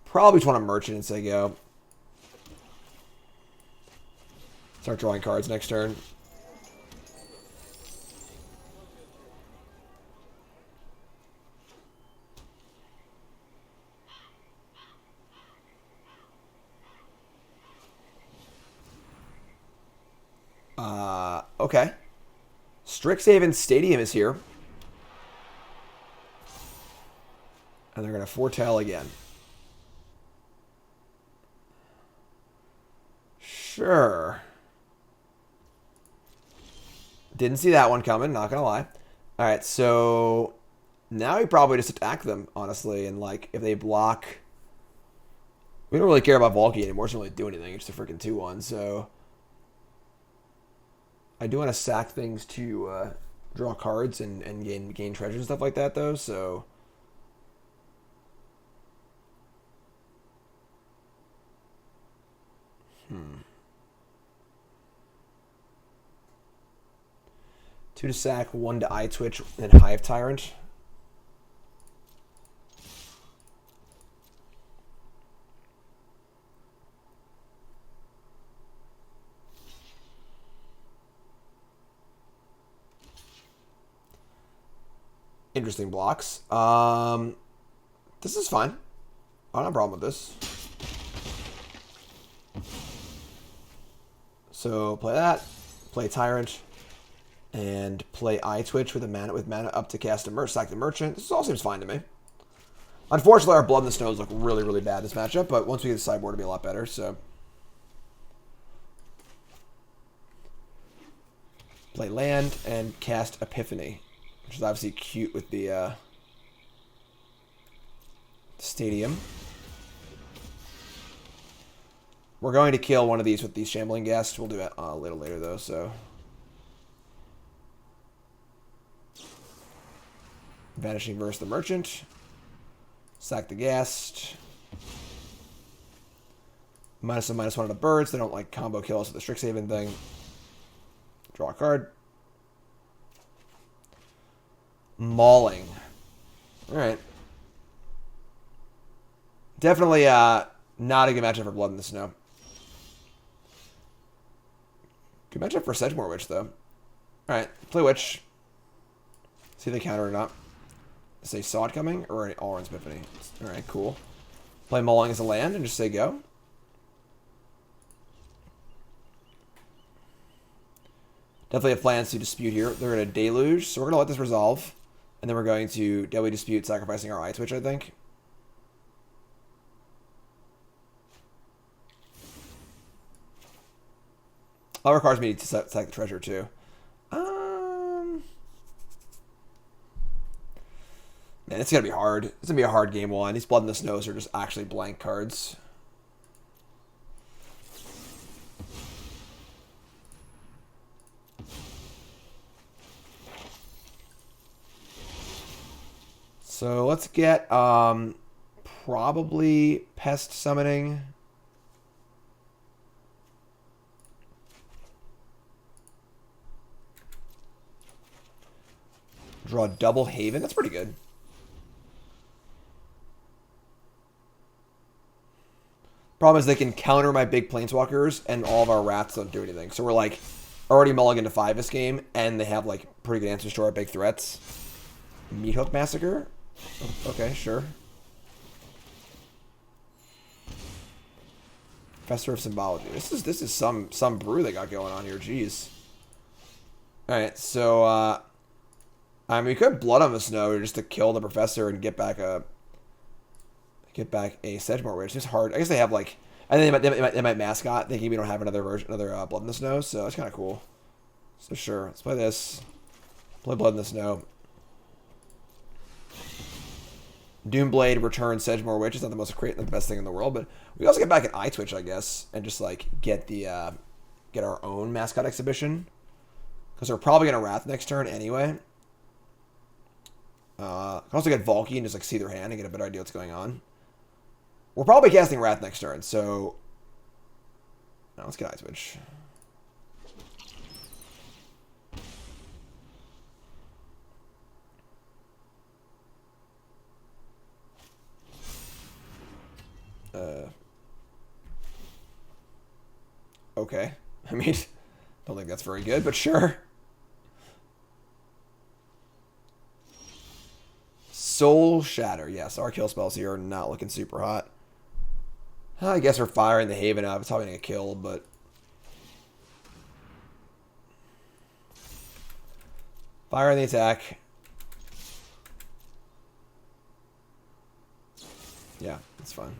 Probably just want to Merchant and say go. Start drawing cards next turn. Okay. Strixhaven Stadium is here. And they're going to foretell again. Sure. Didn't see that one coming, not going to lie. Alright, so now we probably just attack them, honestly. And, like, if they block... We don't really care about Valki anymore. It doesn't really do anything. It's a freaking 2-1, so... I do want to sack things to draw cards and gain treasures and stuff like that, though, so... Two to sack, 1 to Eyetwitch, and Hive Tyrant. Interesting blocks. This is fine. I don't have a problem with this. So play that, play Tyrant, and play Eyetwitch with mana up to cast a sack the Merchant. This all seems fine to me. Unfortunately, our Blood in the Snows look really, really bad this matchup, but once we get the sideboard, it'll be a lot better. So play land and cast Epiphany, which is obviously cute with the stadium. We're going to kill one of these with these Shambling Ghast. We'll do it a little later, though, so... Vanishing versus the Merchant. Sack the Ghast. -1/-1 on the birds. They don't, like, combo kill us with the Strixhaven thing. Draw a card. Mauling. Alright. Definitely not a good matchup for Blood in the Snow. Good matchup for Sedgemoor Witch, though. Alright, play Witch. See if they counter or not. Say saw it coming, or Alrund's Epiphany. Alright, cool. Play Mauling as a land and just say go. Definitely have plans to dispute here. They're going to Deluge, so we're going to let this resolve. And then we're going to Deadly Dispute, sacrificing our Eyetwitch, I think. All requires me to sack the treasure, too. Man, it's going to be hard. It's going to be a hard game one. These Blood in the Snows are just actually blank cards. So let's get probably Pest Summoning. Draw double Haven. That's pretty good. Problem is they can counter my big planeswalkers, and all of our rats don't do anything. So we're like already mulligan to 5 this game, and they have like pretty good answers to our big threats. Meathook Massacre? Okay, sure. Professor of Symbology. This is some brew they got going on here. Jeez. Alright, so I mean we could Blood on the Snow just to kill the professor and get back a Sedgemoor Witch. It's hard. I guess they have like, I think they might mascot thinking we don't have another Blood in the Snow, so it's kind of cool. So sure, let's play this. Play Blood in the Snow. Doomblade return Sedgemoor Witch is not the best thing in the world, but we also get back an Eyetwitch, I guess, and just like get our own Mascot Exhibition, because we're probably gonna Wrath next turn anyway. Can also get Valki and just like see their hand and get a better idea what's going on. We're probably casting Wrath next turn, so no, let's get Eyetwitch. Okay. I mean, don't think that's very good, but sure. Soul Shatter. Yes, our kill spells here are not looking super hot. I guess we're firing the Haven up. It's probably going to get killed, but... Fire on the attack. Yeah, that's fine.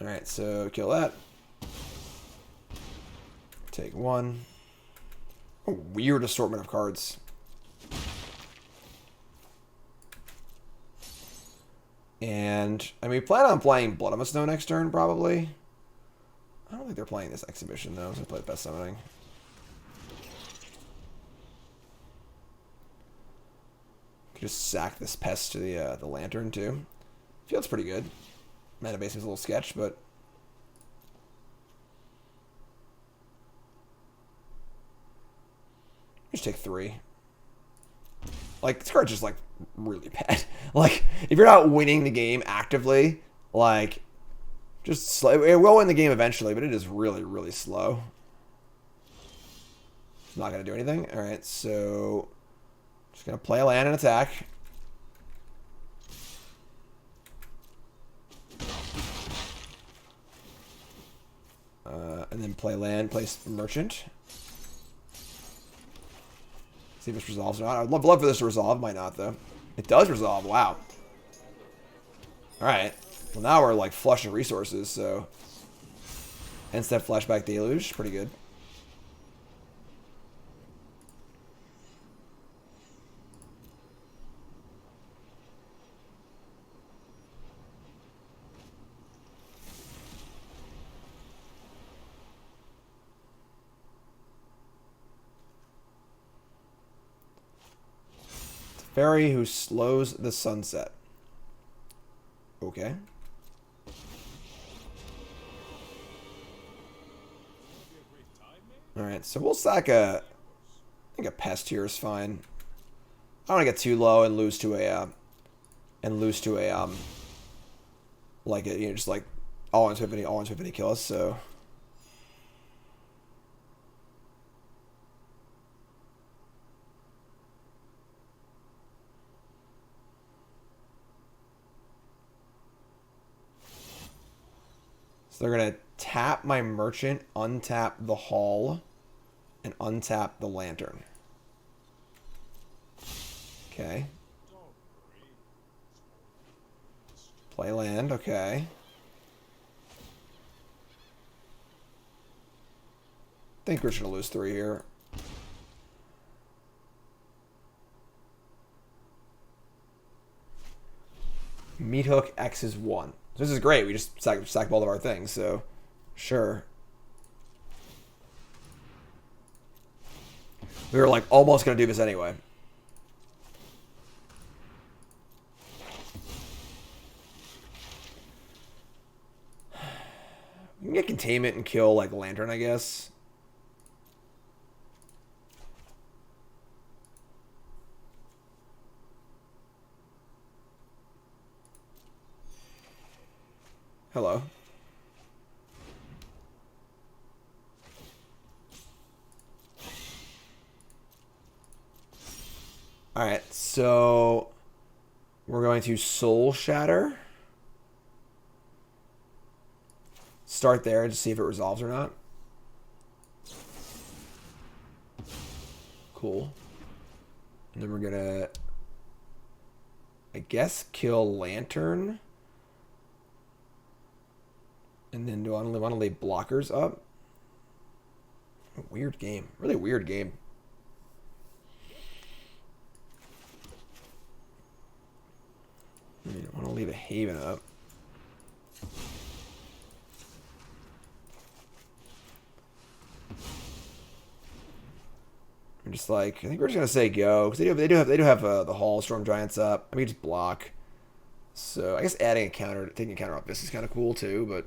Alright, so kill that. Take one. A weird assortment of cards. And, I mean, we plan on playing Blood on the Snow next turn, probably. I don't think they're playing this exhibition, though. So I play Pest Summoning. Could just sack this Pest to the Lantern, too. Feels pretty good. Mana base is a little sketch, but... Just take 3. Like, this card's just, like, really bad. Like, if you're not winning the game actively, like, just slow. It will win the game eventually, but it is really, really slow. It's not going to do anything. Alright, so... Just going to play a land and attack. And then play land, play Merchant. See if this resolves or not. I'd love for this to resolve. Might not, though. It does resolve. Wow. Alright. Well, now we're, like, flush of resources, so... End step Flashback Deluge. Pretty good. Fairy who slows the sunset. Okay. Alright, so we'll sack I think a Pest here is fine. I don't want to get too low and lose to a like a, you know, just like all in Swiftity kill us, so they're going to tap my Merchant, untap the Hall, and untap the Lantern. Okay. Play land, okay. I think we're just going to lose 3 here. Meathook X is 1. This is great. We just sack both of our things, so sure. We were like almost going to do this anyway. We can get Containment and kill like Lantern, I guess. Hello. Alright, so we're going to Soul Shatter. Start there and just see if it resolves or not. Cool. And then we're gonna, I guess, kill Lantern. And then do I want to lay blockers up? Weird game. Really weird game. I want to leave a Haven up. I'm just like, I think we're just gonna say go because they do have the Hall Storm Giants up. I mean, just block. So I guess adding a counter, taking a counter off this is kind of cool too. But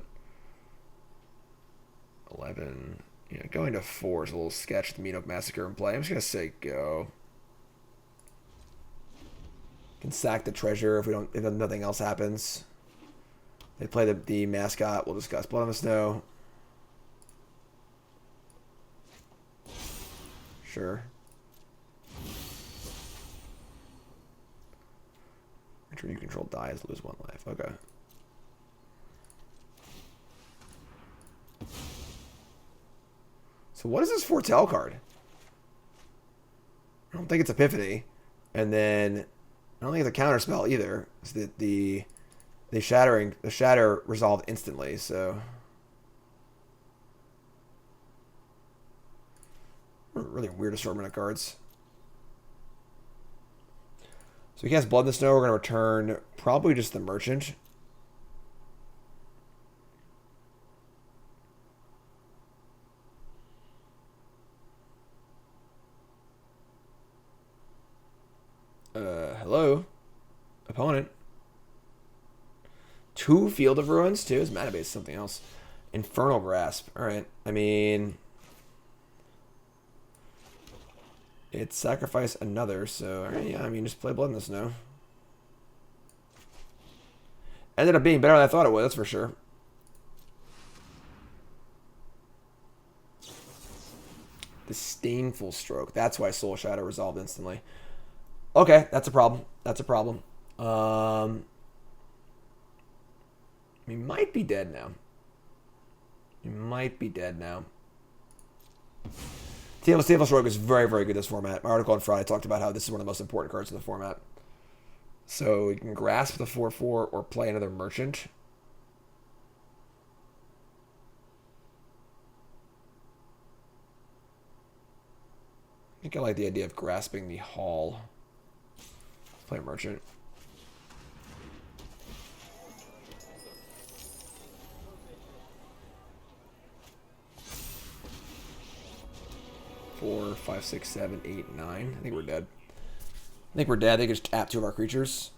11, yeah, going to 4 is a little sketch. The Meathook Massacre in play. I'm just gonna say go. Can sack the treasure if nothing else happens. They play the mascot. We'll discuss Blood on the Snow. Sure. Creature you control dies, lose 1 life. Okay. So what is this Foretell card? I don't think it's Epiphany. And then I don't think it's a counter spell either. It's the shatter resolved instantly, so really weird assortment of cards. So he has Blood in the Snow. We're gonna return probably just the Merchant. Hello. Opponent. 2 Field of Ruins, too. His mana base is something else. Infernal Grasp. Alright. I mean, it's sacrifice another, so alright, yeah, I mean, just play Blood in the Snow. Ended up being better than I thought it would, that's for sure. Disdainful Stroke. That's why Soul Shatter resolved instantly. Okay, that's a problem. That's a problem. He might be dead now. He might be dead now. Disdainful Stroke is very, very good in this format. My article on Friday talked about how this is one of the most important cards in the format. So you can grasp the 4/4 or play another Merchant. I think I like the idea of grasping the Hall. Play a Merchant. Four, 5, 6, 7, 8, 9. I think we're dead. I think we're dead. They just tap 2 of our creatures.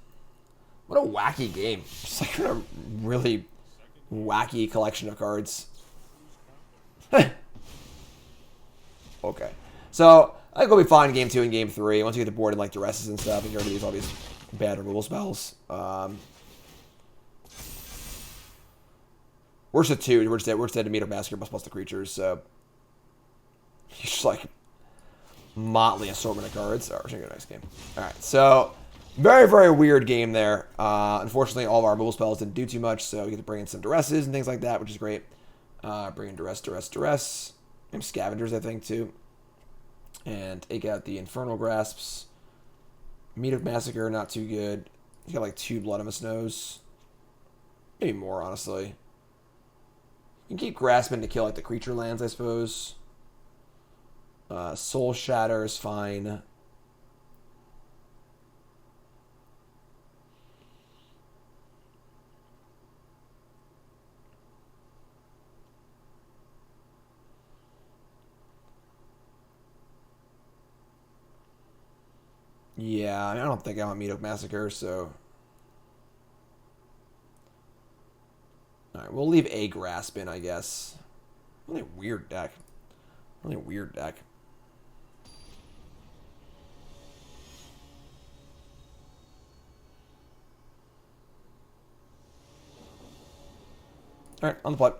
What a wacky game. Just like a really wacky collection of cards. Okay. So I think we'll be fine in game 2 and game 3. Once you get the board and like Duresses and stuff, and you're going to use all these bad removal spells. We're just at 2. We're just at to Meathook Massacre plus the creatures. So he's just like motley assortment of cards. Alright, we're going to go next game. Alright, so very, very weird game there. Unfortunately, all of our removal spells didn't do too much, so we get to bring in some Duresses and things like that, which is great. Bring in Duress. And Scavengers, I think, too. And take out the Infernal Grasps. Meathook Massacre, not too good. He's got like 2 Blood on the Snows. Maybe more, honestly. You can keep grasping to kill like the creature lands, I suppose. Soul Shatter is fine. Yeah, I don't think I want Meathook Massacre, so alright, we'll leave a Grasp in, I guess. Really weird deck. Really weird deck. Alright, on the play.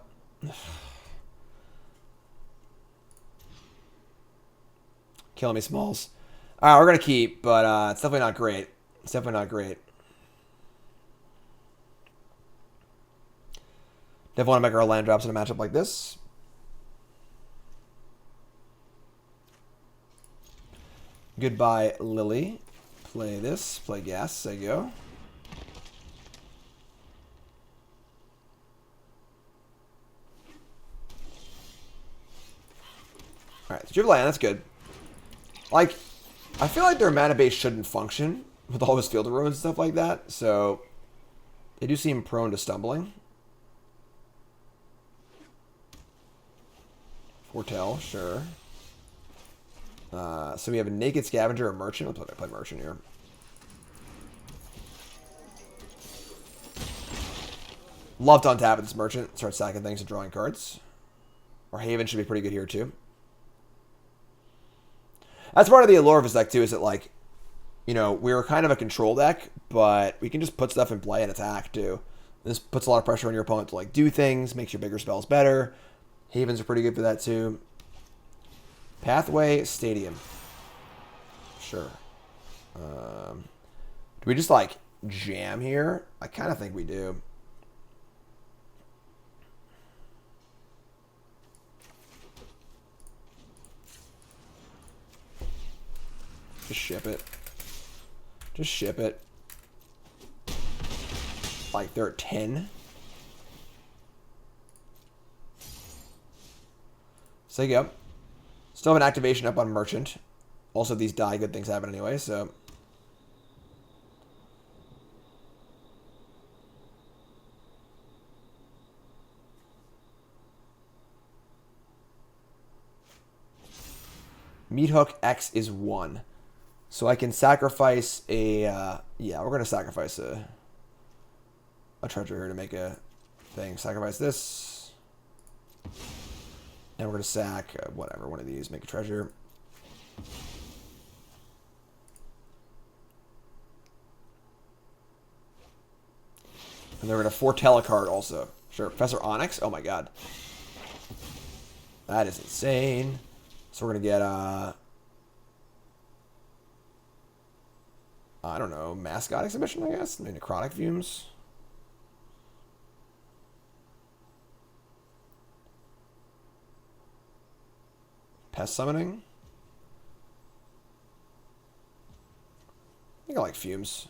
Killing me, Smalls. Alright, we're going to keep, but it's definitely not great. It's definitely not great. Definitely want to make our land drops in a matchup like this. Goodbye, Lily. Play this. Play Ghast. There you go. Alright, so you have land. That's good. Like, I feel like their mana base shouldn't function with all this Field of Ruins and stuff like that, so they do seem prone to stumbling. Foretell, sure. So we have a Naked Scavenger or Merchant. Let's play Merchant here. Love to untap with this Merchant. Start sacking things and drawing cards. Or Haven should be pretty good here too. That's part of the allure of this deck too, is that like, you know, we're kind of a control deck, but we can just put stuff in play and attack too. This puts a lot of pressure on your opponent to like do things, makes your bigger spells better. Havens are pretty good for that too. Pathway, Stadium. Sure. Do we just like jam here? I kind of think we do. Just ship it. Just ship it. Like they're at 10. So you go. Still have an activation up on Merchant. Also, these die, good things happen anyway, so. Meathook X is 1. So I can sacrifice a, yeah, we're going to sacrifice a treasure here to make a thing. Sacrifice this. And we're going to sack, whatever, one of these, make a treasure. And they're going to foretell a card also. Sure, Professor Onyx. Oh my god. That is insane. So we're going to get, I don't know, Mascot Exhibition, I guess? Maybe Necrotic Fumes. Pest Summoning. I think I like Fumes.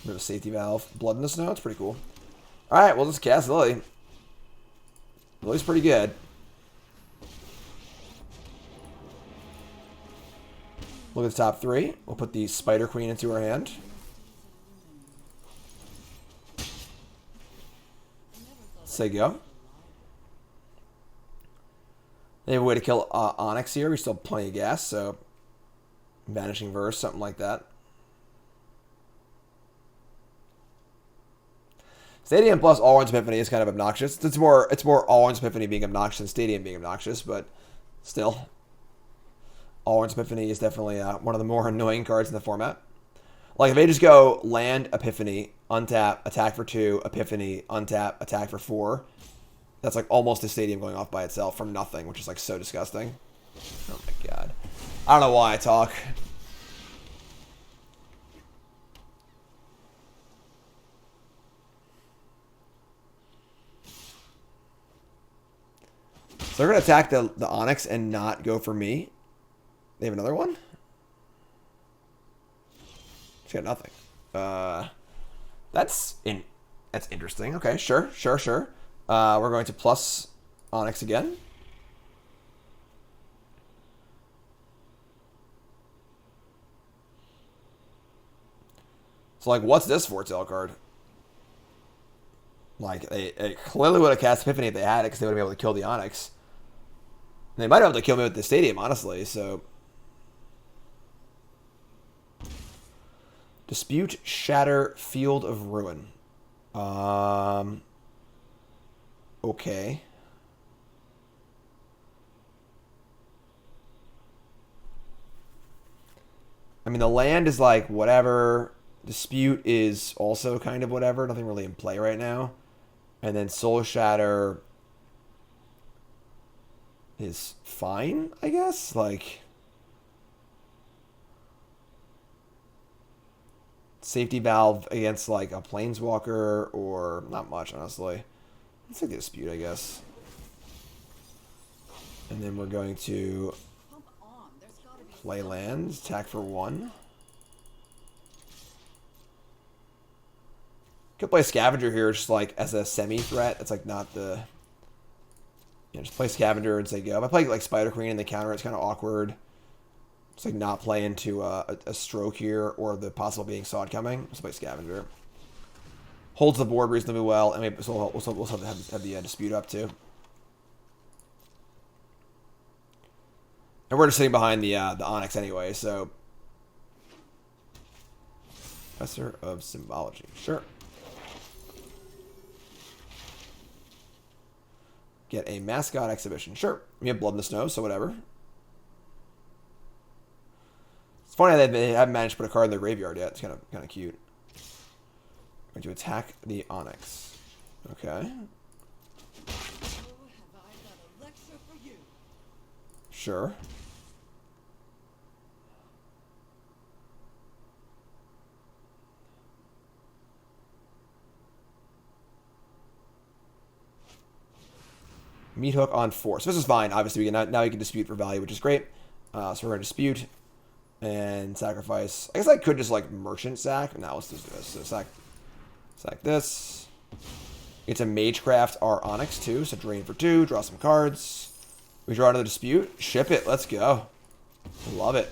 Bit of a safety valve. Blood in the Snow, it's pretty cool. Alright, we'll just cast Lily. Lily's pretty good. Look at the top 3. We'll put the Spider Queen into her hand. Say go. They have a way to kill Onyx here. We still have plenty of gas, so Vanishing Verse, something like that. Stadium plus All-One's Epiphany is kind of obnoxious. It's more All-One's Epiphany being obnoxious than Stadium being obnoxious, but still. All-One's Epiphany is definitely one of the more annoying cards in the format. Like, if they just go land, Epiphany, untap, attack for 2, Epiphany, untap, attack for 4, that's like almost a Stadium going off by itself from nothing, which is like so disgusting. Oh my god. I don't know why I talk. So they're going to attack the Onyx and not go for me. They have another one? She's got nothing. That's interesting. Okay, sure. We're going to plus Onyx again. So, like, what's this foretell card? Like, they clearly would have cast Epiphany if they had it, because they would have been able to kill the Onyx. And they might have been able to kill me with the Stadium, honestly, so. Dispute, Shatter, Field of Ruin. Okay. I mean, the land is like whatever. Dispute is also kind of whatever. Nothing really in play right now. And then Soul Shatter is fine, I guess. Like, safety valve against like a Planeswalker, or not much, honestly. Let's take the Dispute, I guess. And then we're going to play lands, attack for 1. Could play Scavenger here just like as a semi-threat. It's like not the... You know, just play Scavenger and say go. If I play like Spider Queen in the counter, it's kind of awkward. It's like not play into a stroke here or the possible being Sod coming. Let's play Scavenger. Holds the board reasonably well, and maybe we'll have the Dispute up too. And we're just sitting behind the Onyx anyway, so... Professor of Symbology. Sure. Get a Mascot Exhibition. Sure. We have Blood in the Snow, so whatever. It's funny that they haven't managed to put a card in their graveyard yet. It's kind of cute. Going to attack the Onyx. Okay. Sure. Meathook on 4. So this is fine. Obviously, now we can dispute for value, which is great. So we're going to dispute and sacrifice. I guess I could just like merchant sack. Now let's just do this. So sack this. It's a Magecraft our Onyx too. So drain for 2. Draw some cards. We draw another dispute. Ship it. Let's go. Love it.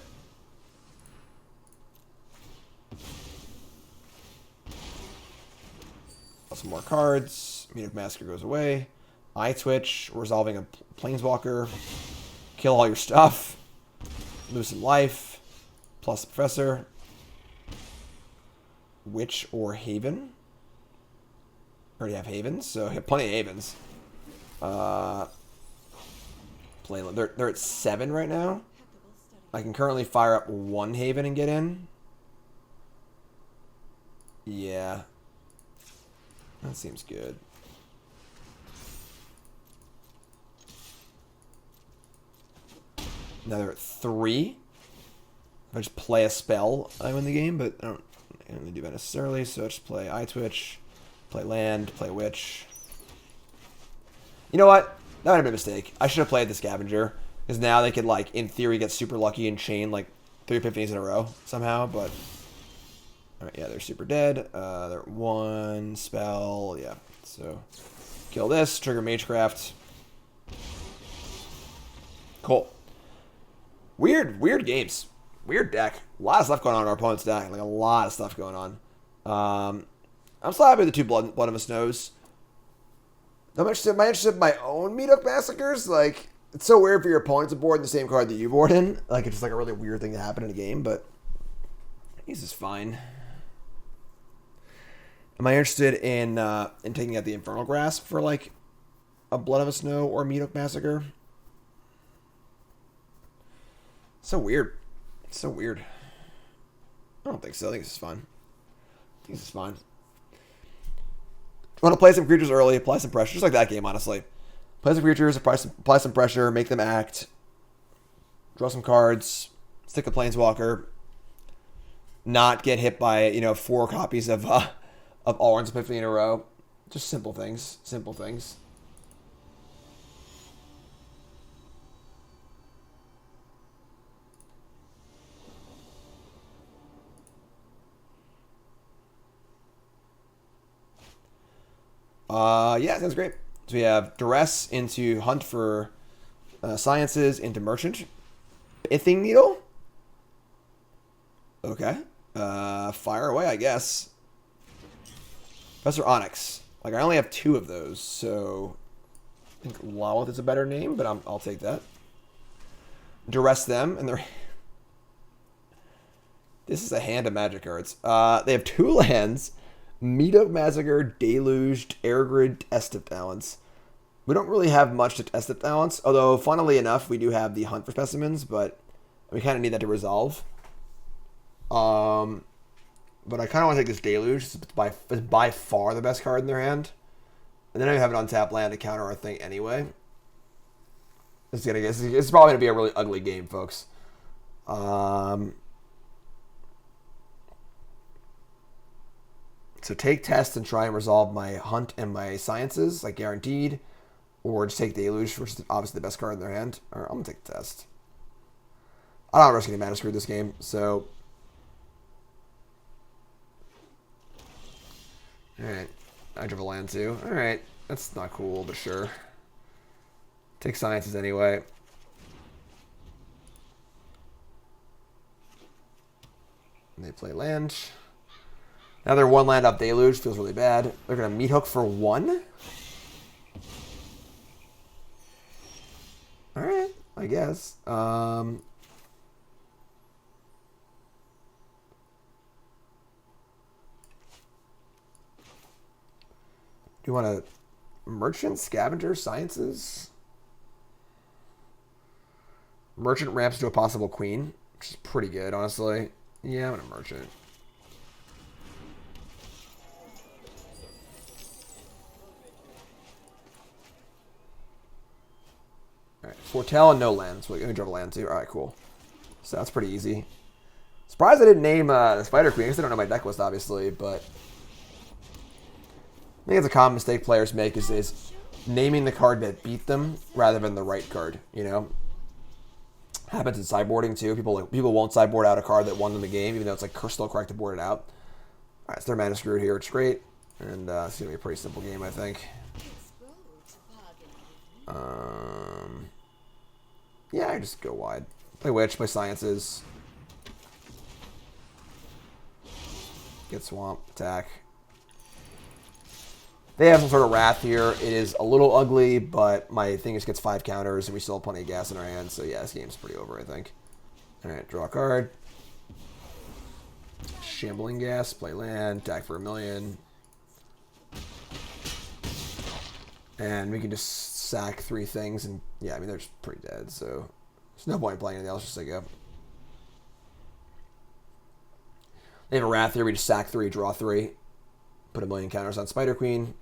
Draw some more cards. Meathook Massacre goes away. Eyetwitch, resolving a Planeswalker, kill all your stuff, lose some life, plus the Professor, Witch or Haven. Already have Havens, so I have plenty of Havens. They're at 7 right now. I can currently fire up 1 Haven and get in. Yeah. That seems good. Now they're at 3. If I just play a spell, I win the game, but I don't really do that necessarily, so I just play Eyetwitch, play land, play Witch. You know what? That might have been a mistake. I should have played the Scavenger, because now they could, like, in theory, get super lucky and chain, like, 3 Epiphanies in a row somehow, but... Alright, yeah, they're super dead. They're 1 spell, yeah. So, kill this, trigger Magecraft. Cool. Weird games. Weird deck. A lot of stuff going on in our opponent's deck. Like, a lot of stuff going on. I'm still happy with the 2 Blood in the Snows. Am I interested in my own Meathook Massacres? Like, it's so weird for your opponent to board the same card that you board in. Like, it's just like a really weird thing to happen in a game, but he's just fine. Am I interested in taking out the Infernal Grasp for, like, a Blood of a Snow or Meathook Massacre? So weird. So weird. I don't think so. I think this is fine. Want to play some creatures early, apply some pressure. Just like that game, honestly. Play some creatures, apply some pressure, make them act. Draw some cards. Stick a Planeswalker. Not get hit by, 4 copies of Alrund's Epiphany in a row. Just simple things. Simple things. Yeah, sounds great. So we have Duress into Hunt for Sciences, into Merchant. Ithing Needle? Okay. Fire away, I guess. Professor Onyx. Like, I only have 2 of those, so I think Lolth is a better name, but I'll take that. Duress them, and they're... This is a hand of magic cards. They have 2 lands. Meathook Massacre, Deluged, Airgrid, Test of Balance. We don't really have much to Test of Balance, although, funnily enough, we do have the Hunt for Specimens, but we kind of need that to resolve. But I kind of want to take this Deluge. It's by far the best card in their hand. And then I have an untapped land to counter our thing anyway. It's probably gonna be a really ugly game, folks. So take test and try and resolve my hunt and my sciences, like guaranteed, or just take Deluge, which is obviously the best card in their hand. Or I'm gonna take the test. I don't risk any mana screw this game, so. Alright. I drove a land too. Alright. That's not cool, but sure. Take sciences anyway. And they play land. Now they're one land up Deluge. Feels really bad. They're going to Meathook for 1? Alright. I guess. Do you want to Merchant, Scavenger, Sciences? Merchant ramps to a possible queen, which is pretty good, honestly. Yeah, I'm going to Merchant. Alright, Foretell and no lands. We're going to drop a land too. Alright, cool. So that's pretty easy. Surprised I didn't name the Spider Queen, because I don't know my deck list, obviously, but I think it's a common mistake players make is naming the card that beat them rather than the right card, you know? Happens in sideboarding too. People won't sideboard out a card that won them the game, even though it's like still correct to board it out. Alright, so they're mana screwed here, which is great. And it's gonna be a pretty simple game, I think. Yeah, I just go wide. Play Witch, play Sciences. Get Swamp, attack. They have some sort of Wrath here. It is a little ugly, but my thing just gets 5 counters, and we still have plenty of gas in our hands. So yeah, this game's pretty over, I think. Alright, draw a card. Shambling Ghast, play land, attack for 1,000,000. And we can just sack 3 things, and yeah, I mean, they're just pretty dead, so there's no point in playing anything else, just like go. They have a Wrath here, we just sack 3, draw 3. Put 1,000,000 counters on Spider Queen.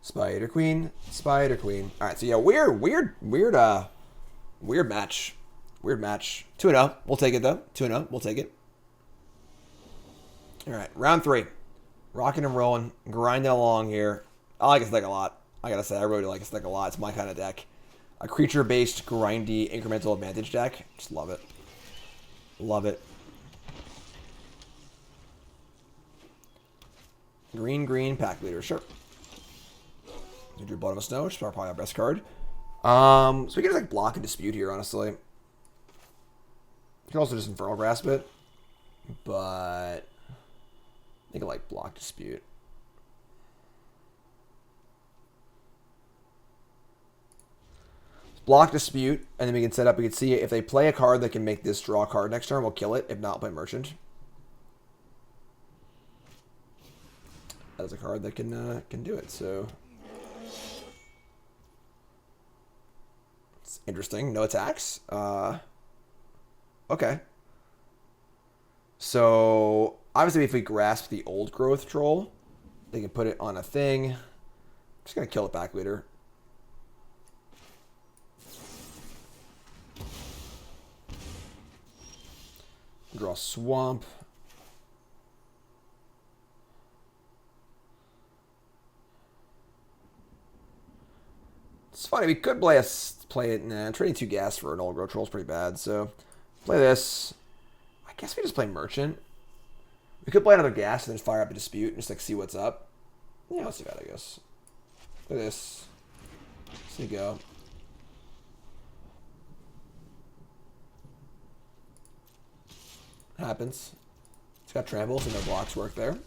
Spider Queen, Spider Queen. Alright, so yeah, weird match. Weird match. 2-0. We'll take it, though. 2-0. We'll take it. Alright, round 3. Rocking and rolling. Grinding along here. I like this deck a lot. I gotta say, I really like this deck a lot. It's my kind of deck. A creature-based, grindy, incremental advantage deck. Just love it. Love it. Green, pack leader. Sure. You drew Blood of a Snow, which is probably our best card. So we can just like block and dispute here, honestly. You can also just Infernal Grasp it. But I think I like block dispute. Block dispute, and then we can set up, we can see if they play a card that can make this draw a card next turn, we'll kill it. If not, play Merchant. That is a card that can do it, so it's interesting. No attacks. Okay. So obviously if we grasp the old growth troll, they can put it on a thing. I'm just gonna kill it back later. Draw Swamp. It's funny, we could play it. Nah, trading 2 gas for an old growth troll is pretty bad. So play this. I guess we just play Merchant. We could play another gas and then fire up a dispute and just like see what's up. Yeah, let's do that, I guess. Play this. So you go. Happens. It's got trample, so no blocks work there.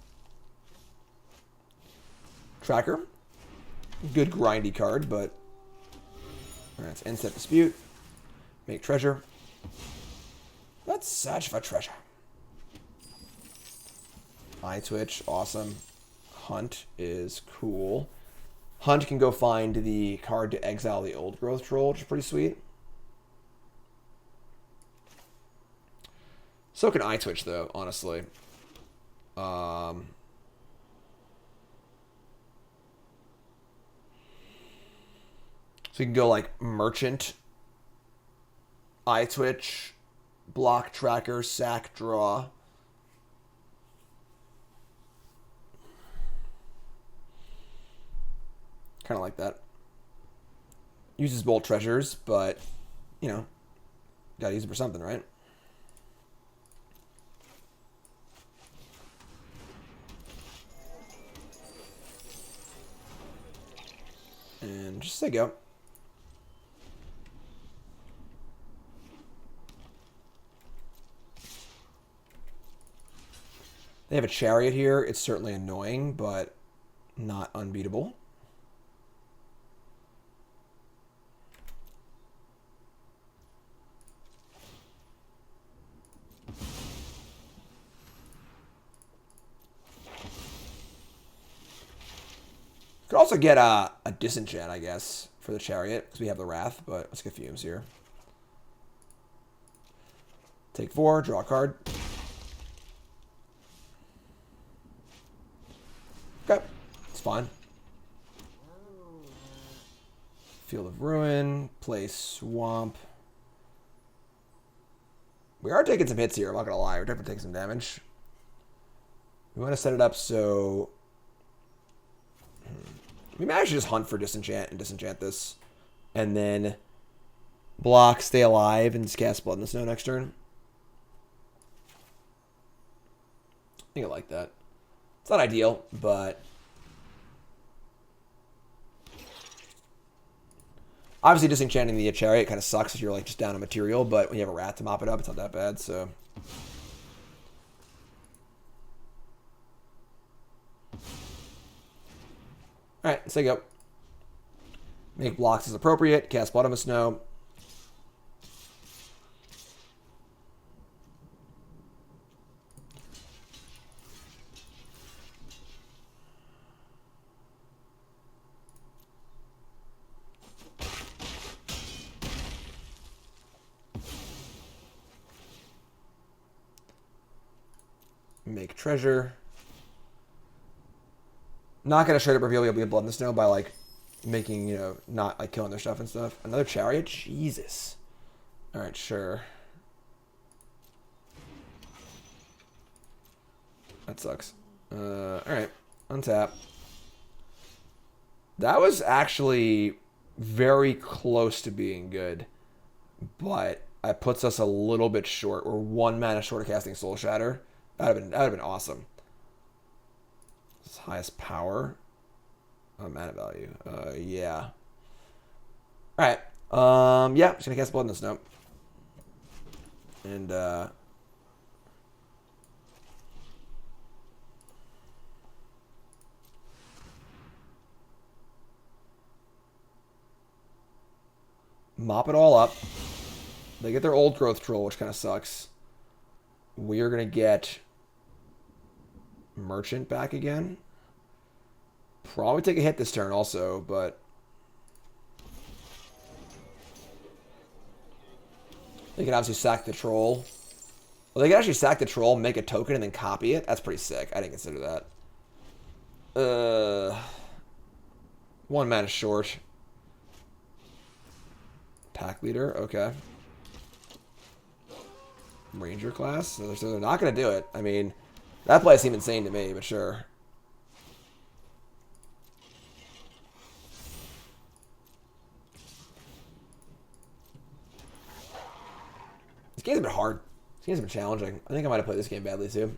Tracker. Good grindy card, but alright, it's end step dispute. Make treasure. Let's search for treasure. Eyetwitch, awesome. Hunt is cool. Hunt can go find the card to exile the old growth troll, which is pretty sweet. So can Eyetwitch, though, honestly. So we can go like Merchant, Eyetwitch, Block Tracker, Sack, Draw. Kind of like that. Uses both treasures, but, you know, gotta use it for something, right? And just say go. They have a Chariot here. It's certainly annoying, but not unbeatable. Could also get a disenchant, I guess, for the Chariot, because we have the Wrath, but let's get Fumes here. Take 4, draw a card. Okay, it's fine. Field of Ruin, play Swamp. We are taking some hits here, I'm not going to lie. We're definitely taking some damage. We want to set it up so... We might actually just hunt for Disenchant and disenchant this. And then block, stay alive, and just cast Blood in the Snow next turn. I think I like that. It's not ideal, but... Obviously, disenchanting the Chariot kind of sucks if you're like just down a material, but when you have a Rat to mop it up, it's not that bad, so... Alright, let's take it up. Make blocks as appropriate. Cast Blood on the Snow. Make treasure. Not going to straight up reveal you'll be Blood in the Snow by, like, making, you know, not, like, killing their stuff and stuff. Another Chariot? Jesus. Alright, sure. That sucks. Alright. Untap. That was actually very close to being good. But it puts us a little bit short. We're 1 mana short of casting Soul Shatter. That would have been awesome. Highest power. Oh, mana value. Yeah. Alright. Yeah, just gonna cast Blood in the Snow. And, mop it all up. They get their Old Growth Troll, which kind of sucks. We are gonna get Merchant back again. Probably take a hit this turn also, but they can obviously sack the troll. Well, they can actually sack the troll, make a token, and then copy it. That's pretty sick. I didn't consider that. 1 mana short. Pack leader, okay. Ranger class, so they're not going to do it. I mean, that play seemed insane to me, but sure. This game's been hard. This game's been challenging. I think I might have played this game badly too.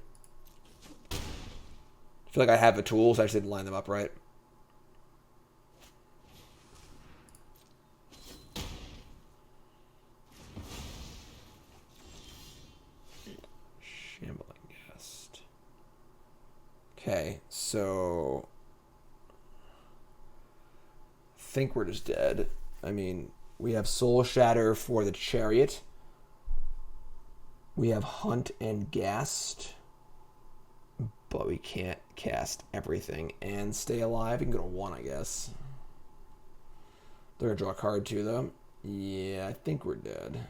I feel like I have the tools, I just didn't line them up right. Shambling Ghast. Okay, so I think we're just dead. I mean, we have Soul Shatter for the Chariot. We have Hunt and Ghast, but we can't cast everything and stay alive. We can go to 1, I guess. They're going to draw a card too, though. Yeah, I think we're dead.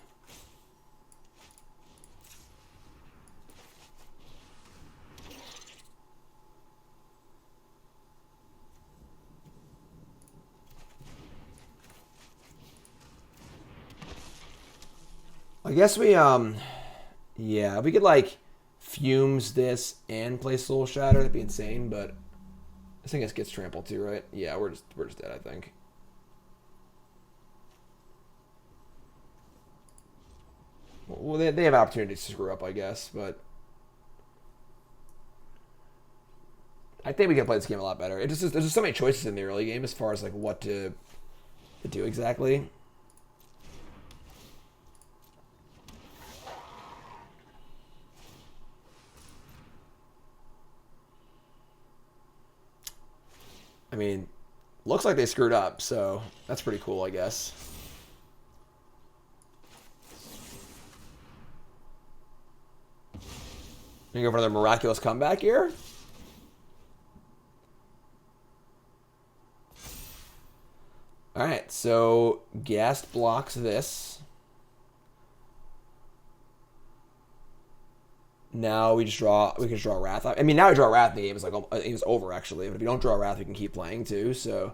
I guess we, yeah, we could, like, Fumes this and play Soul Shatter. That'd be insane, but I think this gets trampled too, right? Yeah, we're just dead, I think. Well, they have opportunities to screw up, I guess, but I think we can play this game a lot better. There's just so many choices in the early game as far as like what to do exactly. I mean, looks like they screwed up, so that's pretty cool, I guess. You go for another miraculous comeback here. All right, so Ghast blocks this. Now we just draw. We can just draw Wrath. I mean, now we draw Wrath. The game is like it's over actually. But if you don't draw Wrath, we can keep playing too. So, all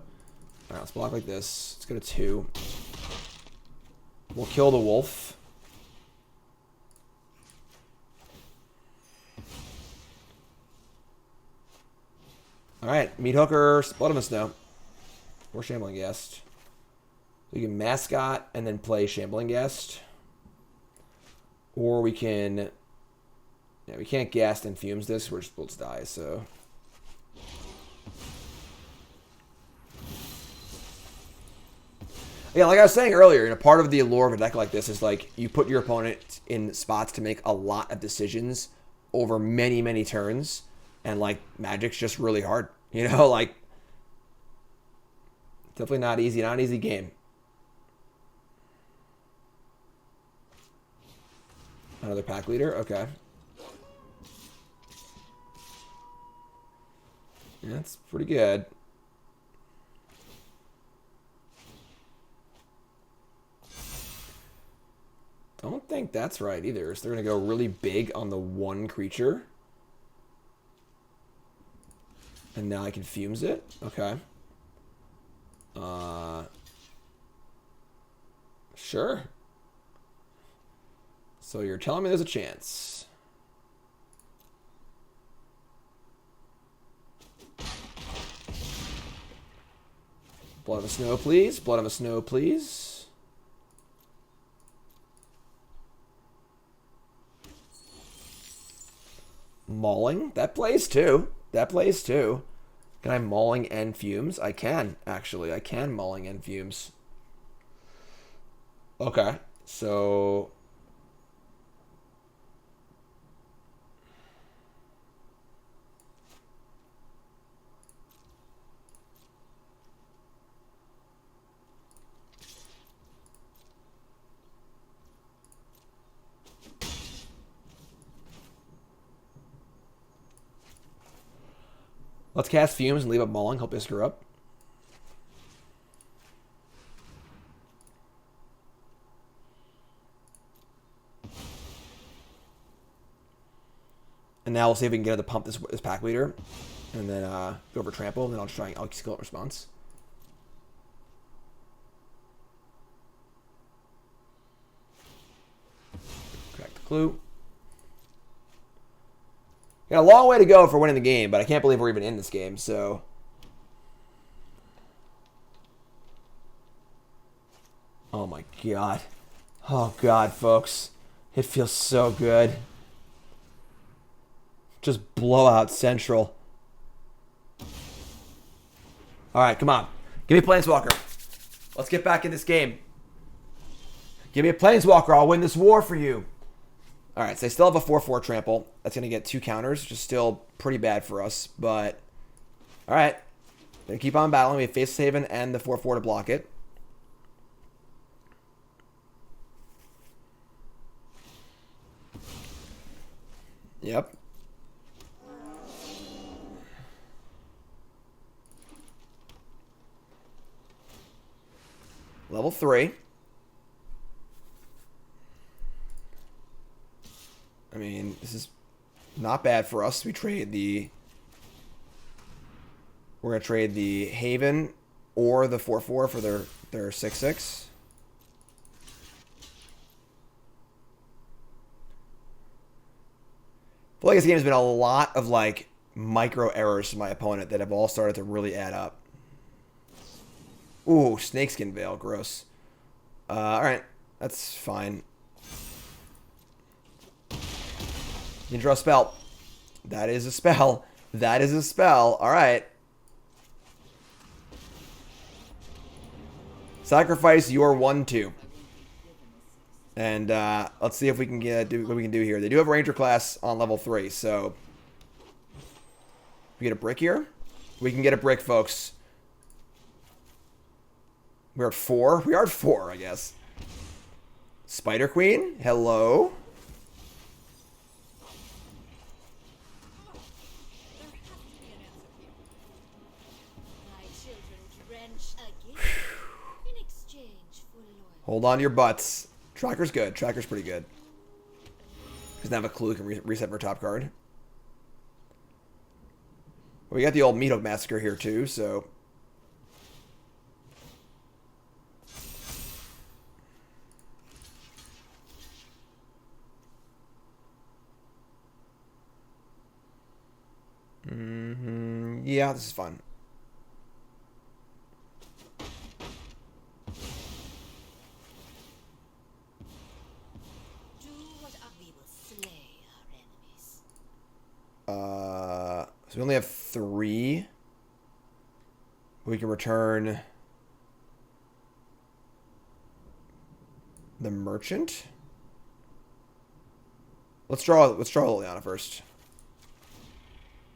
right, let's block like this. Let's go to 2. We'll kill the wolf. All right, Meathook or Blood of a Snow, or Shambling Ghast. We can Mascot and then play Shambling Ghast, or we can. Yeah, we can't Ghast and Fumes this. We'll just die. So. Yeah, like I was saying earlier, part of the allure of a deck like this is like you put your opponent in spots to make a lot of decisions over many, many turns, and like Magic's just really hard. Like definitely not easy, not an easy game. Another pack leader, okay. Yeah, that's pretty good. Don't think that's right either. So they're going to go really big on the one creature. And now I can Fumes it. Okay. Sure. So you're telling me there's a chance. Blood of a Snow, please. Blood of a Snow, please. Mauling. That plays too. That plays too. Can I Mauling and Fumes? I can, actually. I can Mauling and Fumes. Okay. So... let's cast Fumes and leave up Mauling. Hope they screw up. And now we'll see if we can get her to pump this pack leader. And then go over Trample. And then I'll just try and I'll skill up response. Crack the clue. Got a long way to go for winning the game, but I can't believe we're even in this game, so... Oh my god. Oh god, folks. It feels so good. Just blowout central. Alright, come on. Give me Planeswalker. Let's get back in this game. Give me a Planeswalker. I'll win this war for you. Alright, so they still have a 4/4 trample. That's going to get 2 counters, which is still pretty bad for us. But, alright. Going to keep on battling. We have Faceless Haven and the 4/4 to block it. Yep. Level 3. I mean, this is not bad for us. We trade the... We're going to trade the Haven or the 4/4 for their 6/6. feel like this game has been a lot of like micro errors to my opponent that have all started to really add up. Ooh, Snakeskin Veil, gross. Alright, that's fine. You draw a spell. That is a spell. That is a spell. Alright. Sacrifice your 1/2. And let's see if we can do what we can do here. They do have Ranger class on level 3, so we get a brick here. We can get a brick, folks. We're at 4. We are at 4, I guess. Spider Queen, hello. Hold on to your butts. Tracker's good. Tracker's pretty good. Doesn't have a clue. Can reset for top card. Well, we got the old Meathook Massacre here too, so. Yeah, this is fun. So we only have 3. We can return the merchant. Let's draw Liliana first.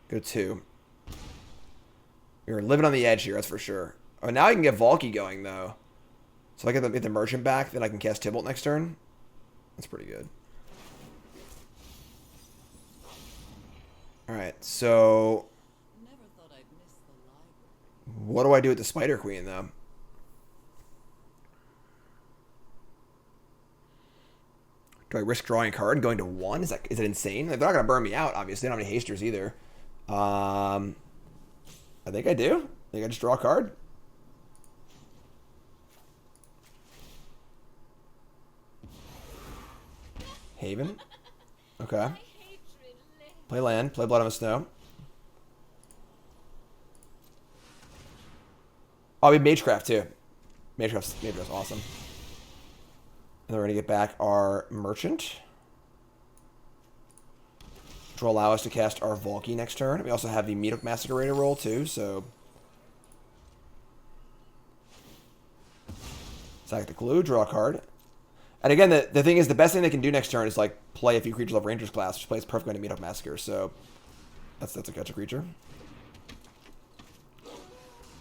Go 2. We're living on the edge here, that's for sure. Oh, now I can get Valki going though. So if I get the merchant back, then I can cast Tybalt next turn. That's pretty good. Alright, so what do I do with the Spider Queen, though? Do I risk drawing a card and going to 1? Is it insane? They're not going to burn me out, obviously. They don't have any hasters either. I think I do. I think I just draw a card. Haven. Okay. Play land. Play Blood on the Snow. Oh, we have Magecraft too. Magecraft's awesome. And then we're going to get back our Merchant. Which will allow us to cast our Valki next turn. We also have the Meathook Massacre to roll too, so. Sack the clue, draw a card. And again, the thing is, the best thing they can do next turn is like play a few creatures of Ranger's class, which plays perfectly into Meathook Massacre, so that's a catch a creature.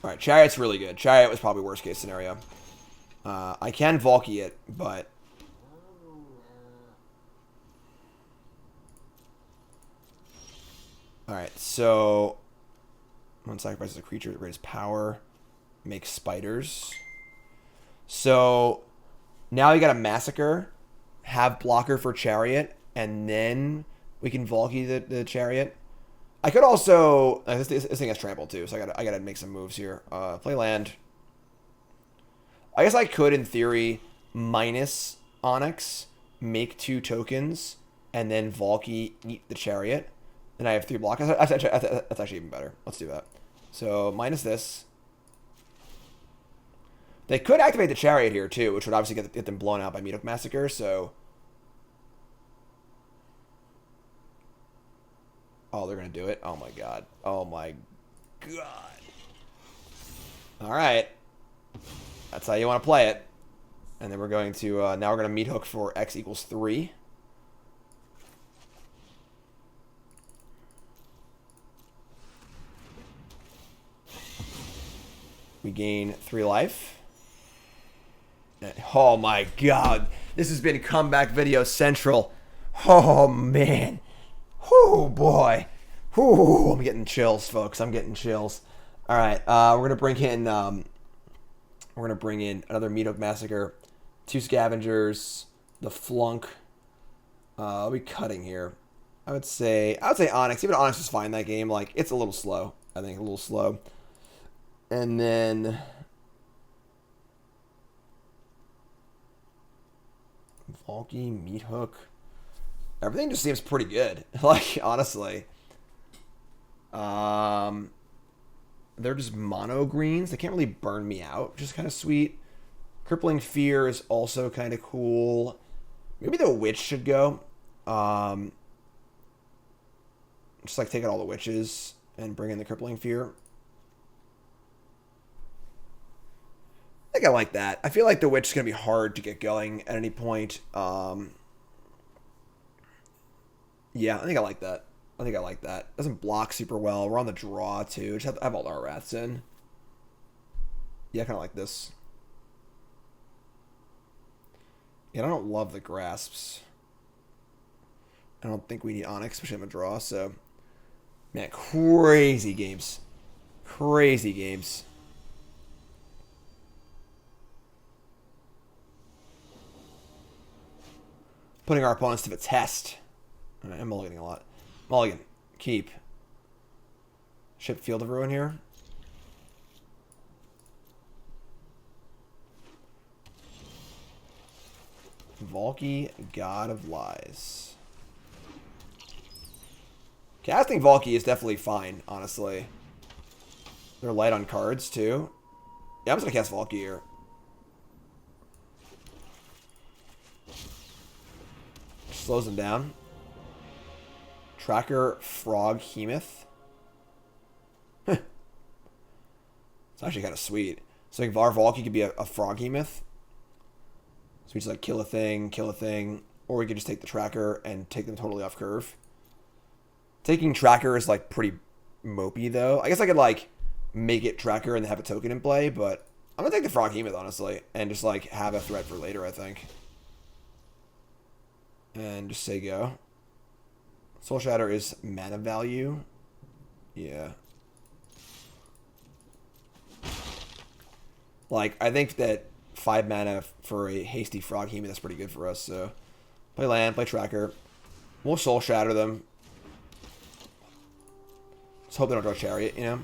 Alright, Chariot's really good. Chariot was probably worst case scenario. I can Valki it, but alright, so one sacrifices a creature that raises power, makes spiders. So now you got a Massacre, have blocker for Chariot, and then we can Valki the Chariot. I could also this thing has trample too, so I gotta make some moves here. Play land. I guess I could, in theory, minus Onyx, make 2 tokens, and then Valki eat the Chariot. Then I have 3 blockers. That's actually even better. Let's do that. So minus this. They could activate the Chariot here too, which would obviously get them blown out by Meathook Massacre. So, oh, they're gonna do it. Oh my god. Oh my god. All right, that's how you want to play it. And then we're going to now we're gonna Meathook for X equals 3. We gain 3 life. Oh my god. This has been Comeback Video Central. Oh man. Oh boy. Oh, I'm getting chills, folks. I'm getting chills. Alright, we're gonna bring in another Meathook Massacre, 2 Scavengers, the Flunk. I'll be cutting here. I would say Onyx. Even Onyx is fine that game. Like, it's a little slow. I think a little slow. And then Valki, Meathook. Everything just seems pretty good. Like, honestly. They're just mono greens. They can't really burn me out, which is kind of sweet. Crippling Fear is also kind of cool. Maybe the Witch should go. Just like take out all the witches and bring in the Crippling Fear. I think I like that. I feel like the Witch is going to be hard to get going at any point. Yeah, I think I like that. I think I like that. Doesn't block super well. We're on the draw, too. Just have all our rats in. Yeah, I kind of like this. Yeah, I don't love the grasps. I don't think we need Onyx, especially in a draw, so... Man, crazy games. Crazy games. Putting our opponents to the test. Alright, I'm mulliganing a lot. Mulligan. Keep. Ship Field of Ruin here. Valki, God of Lies. Casting Valki is definitely fine, honestly. They're light on cards, too. Yeah, I'm just going to cast Valki here. Slows them down. Tracker Frog Hemoth. It's actually kind of sweet. So I think our Valki could be a Frog Hemoth. So we just like kill a thing, or we could just take the tracker and take them totally off curve. Taking tracker is like pretty mopey though. I guess I could like make it tracker and have a token in play, but I'm gonna take the Frog Hemoth honestly, and just like have a threat for later, I think. And just say go. Soul Shatter is mana value. Yeah. Like, I think that 5 mana for a hasty Frog Hemoth, that's pretty good for us, so... Play land, play tracker. We'll Soul Shatter them. Just hope they don't draw Chariot, you know?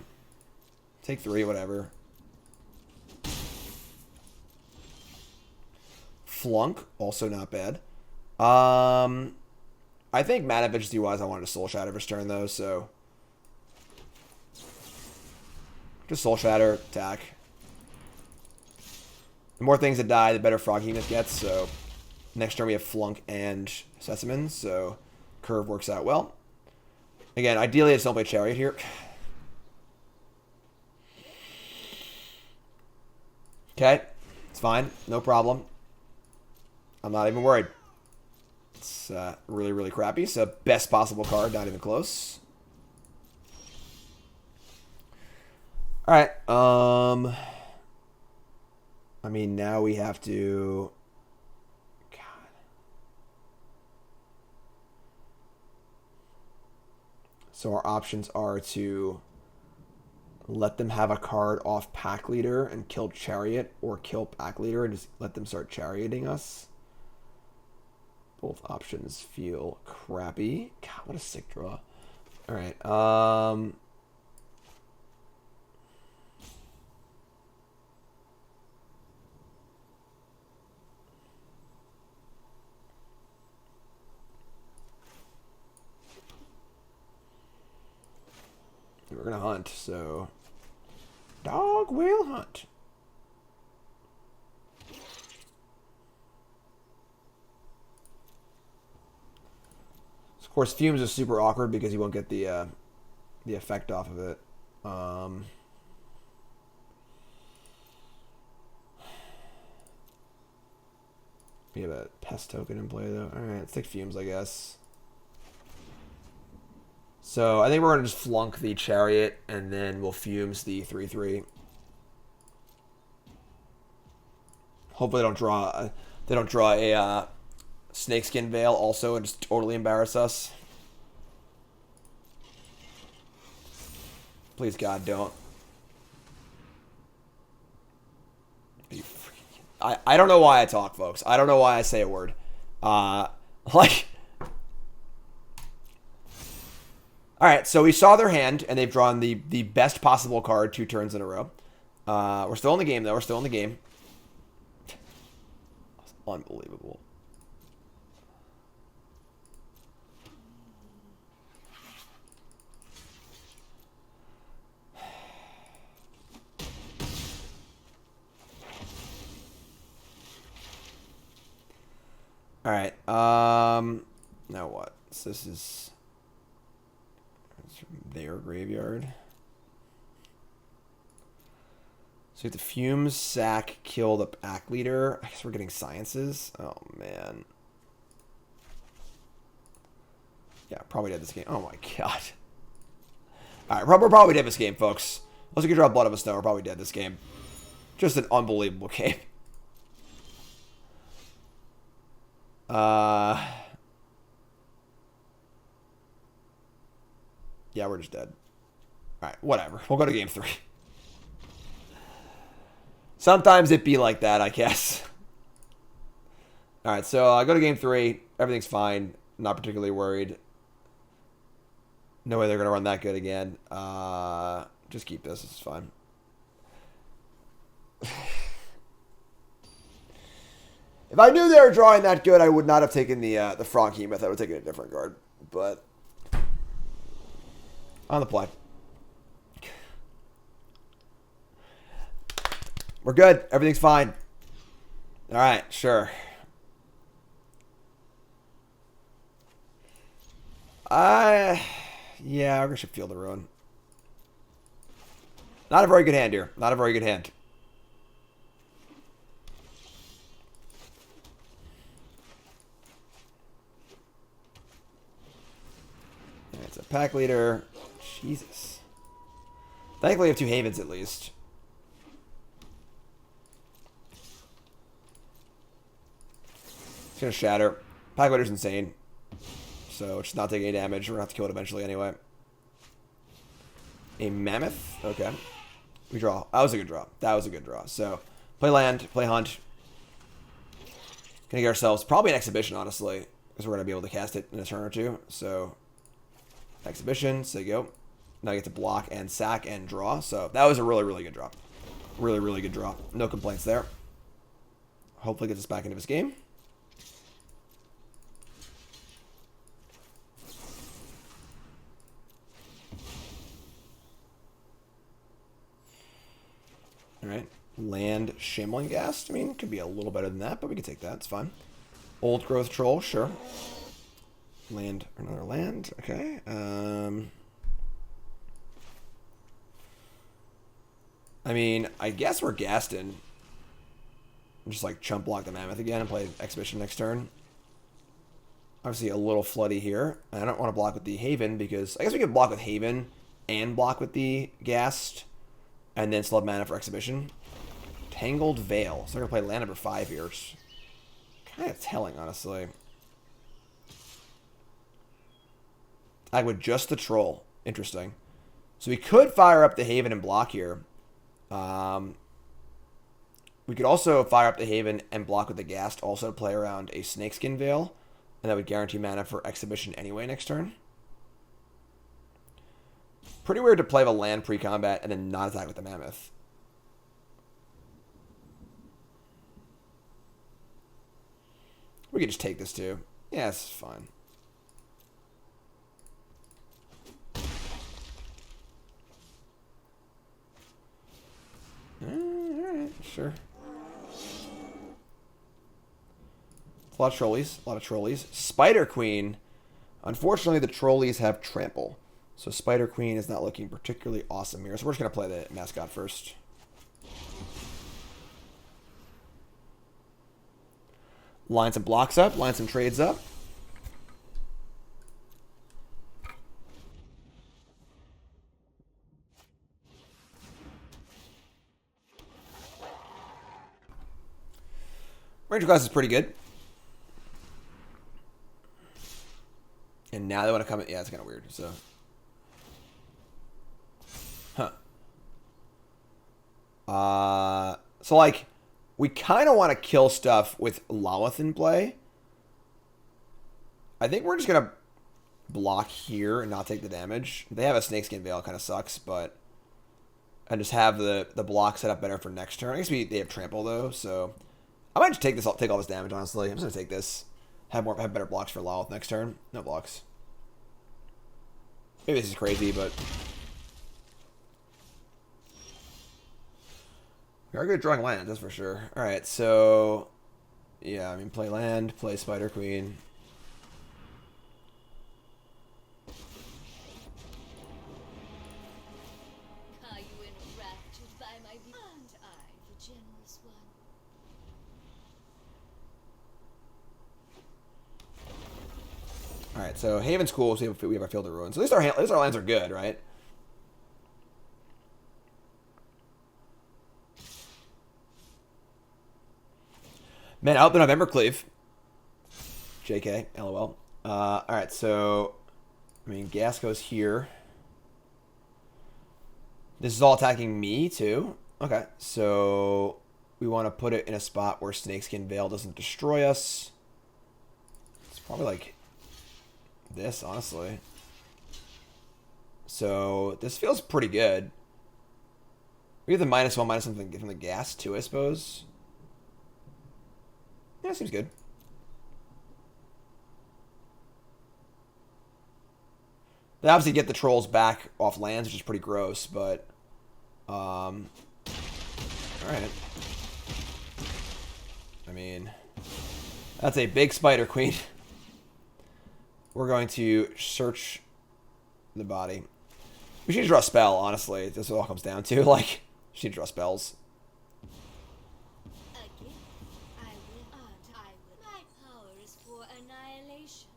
Take 3, whatever. Flunk, also not bad. I think mana efficiency-wise, I wanted to Soul Shatter this turn, though, so... Just Soul Shatter, attack. The more things that die, the better Frog Hemoth gets, so... Next turn we have Flunk and Specimens, so... Curve works out well. Again, ideally I just don't play Chariot here. Okay, it's fine, no problem. I'm not even worried. It's really, really crappy. So best possible card, not even close. All right. I mean, now we have to. God. So our options are to let them have a card off Pack Leader and kill Chariot, or kill Pack Leader and just let them start charioting us. Both options feel crappy. God, what a sick draw. All right. We're going to hunt, so... Dog will hunt. Of course, Fumes is super awkward because you won't get the effect off of it. We have a Pest token in play, though. Alright, let's take Fumes, I guess. So, I think we're going to just Flunk the Chariot, and then we'll Fumes the 3/3. Hopefully they don't draw a Snakeskin Veil also and just totally embarrass us. Please, God, don't. I don't know why I talk, folks. I don't know why I say a word. Like... Alright, so we saw their hand, and they've drawn the best possible card 2 turns in a row. We're still in the game, though. We're still in the game. Unbelievable. All right. Now what? So this is their graveyard. So we have the Fumes, sack, kill the pack leader. I guess we're getting sciences. Oh, man. Yeah, probably dead this game. Oh, my God. All right, we're probably dead this game, folks. Unless we can draw Blood of a Snow, we're probably dead this game. Just an unbelievable game. Yeah, we're just dead. All right, whatever. We'll go to game 3. Sometimes it be like that, I guess. All right, so I go to game 3. Everything's fine. Not particularly worried. No way they're going to run that good again. Just keep this. It's fine. If I knew they were drawing that good, I would not have taken the Frog Hemoth. I would have taken a different card. But on the play. We're good. Everything's fine. All right, sure. Yeah, I should feel the ruin. Not a very good hand here. Not a very good hand. It's a pack leader. Jesus. Thankfully, we have 2 Havens at least. It's going to shatter. Pack leader's insane. So it's not taking any damage. We're going to have to kill it eventually anyway. A Mammoth. Okay. We draw. That was a good draw. That was a good draw. So, play land, play hunt. Gonna get ourselves probably an exhibition, honestly, because we're gonna be able to cast it in a turn or two. So, exhibition. So you go. Now you get to block and sack and draw. So that was a really, really good draw. Really, really good draw. No complaints there. Hopefully gets us back into this game. All right, land Shambling Ghast. I mean, it could be a little better than that, but we can take that. It's fine. Old Growth Troll, sure. Land, another land. Okay. I mean, I guess we're Gaston. Just like chump block the Mammoth again and play Exhibition next turn. Obviously a little floody here. I don't want to block with the Haven because I guess we could block with Haven and block with the Ghast. And then still have mana for Exhibition. Tangled Veil. So I'm going to play land number 5 here. Which kind of telling, honestly. I would just the Troll. Interesting. So we could fire up the Haven and block here. We could also fire up the Haven and block with the Ghast. Also play around a Snakeskin Veil. And that would guarantee mana for Exhibition anyway next turn. Pretty weird to play the land pre-combat and then not attack with the Mammoth. We could just take this too. Yeah, it's fine. Alright, sure. A lot of trolleys. A lot of trolleys. Spider Queen. Unfortunately, the trolleys have trample. So Spider Queen is not looking particularly awesome here. So we're just going to play the Mascot first. Line some blocks up. Line some trades up. Ranger class is pretty good. And now they want to come in. Yeah, it's kind of weird. So... So like, we kind of want to kill stuff with Lolth in play. I think we're just going to block here and not take the damage. They have a Snakeskin Veil, kind of sucks, but... And just have the block set up better for next turn. I guess they have Trample, though, so... I might just take all this damage, honestly. I'm just going to take this. Have better blocks for Lolth next turn. No blocks. Maybe this is crazy, but... We are good at drawing lands, that's for sure. Alright, so... Yeah, I mean, play land, play Spider Queen. Are you enraptured by my beauty? Aren't I the generous one? All right, so Haven's cool. So we have our Field of Ruins. So at least our lands are good, right? Man, out the November Cleave. JK, LOL. All right, so I mean, gas goes here. This is all attacking me too. Okay, so we want to put it in a spot where Snakeskin Veil doesn't destroy us. It's probably like this, honestly. So this feels pretty good. We have the -1/-1 from the gas too, I suppose. Yeah, seems good. They obviously get the trolls back off lands, which is pretty gross, but alright. I mean, that's a big Spider Queen. We're going to search the body. We should draw a spell, honestly. That's what it all comes down to. Like, we should draw spells. Again, I will. My power is for annihilation.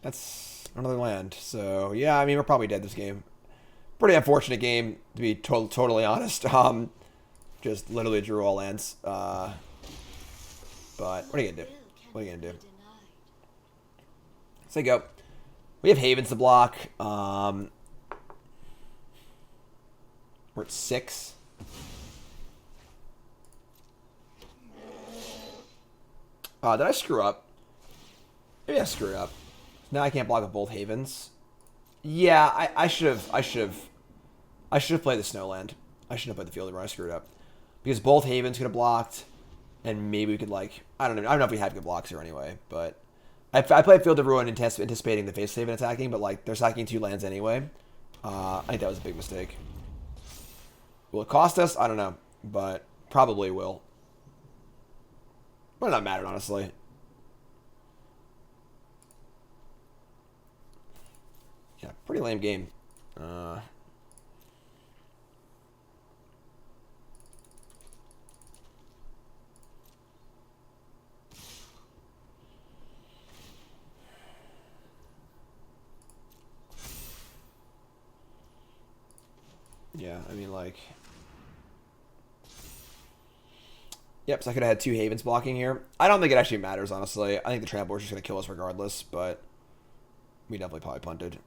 That's another land. So, yeah, I mean, we're probably dead this game. Pretty unfortunate game, to be totally honest. Just literally drew all lands. But what are you going to do? What are you going to do? So you go. We have Havens to block. We're at 6. Did I screw up? Maybe I screwed up. Now I can't block with both Havens. Yeah, I should have played the Snowland. I shouldn't have played the Field of Ruin. I screwed up. Because both Havens could have blocked. And maybe we could, like, I don't know if we have good blocks here anyway, but I played Field of Ruin anticipating the Faceless Haven attacking, but, like, they're sacking 2 lands anyway. I think that was a big mistake. Will it cost us? I don't know, but probably will. Might not matter, honestly. Yeah, pretty lame game. Yeah, I mean, like... Yep, so I could have had 2 Havens blocking here. I don't think it actually matters, honestly. I think the Trampler is just going to kill us regardless, but... We definitely probably punted.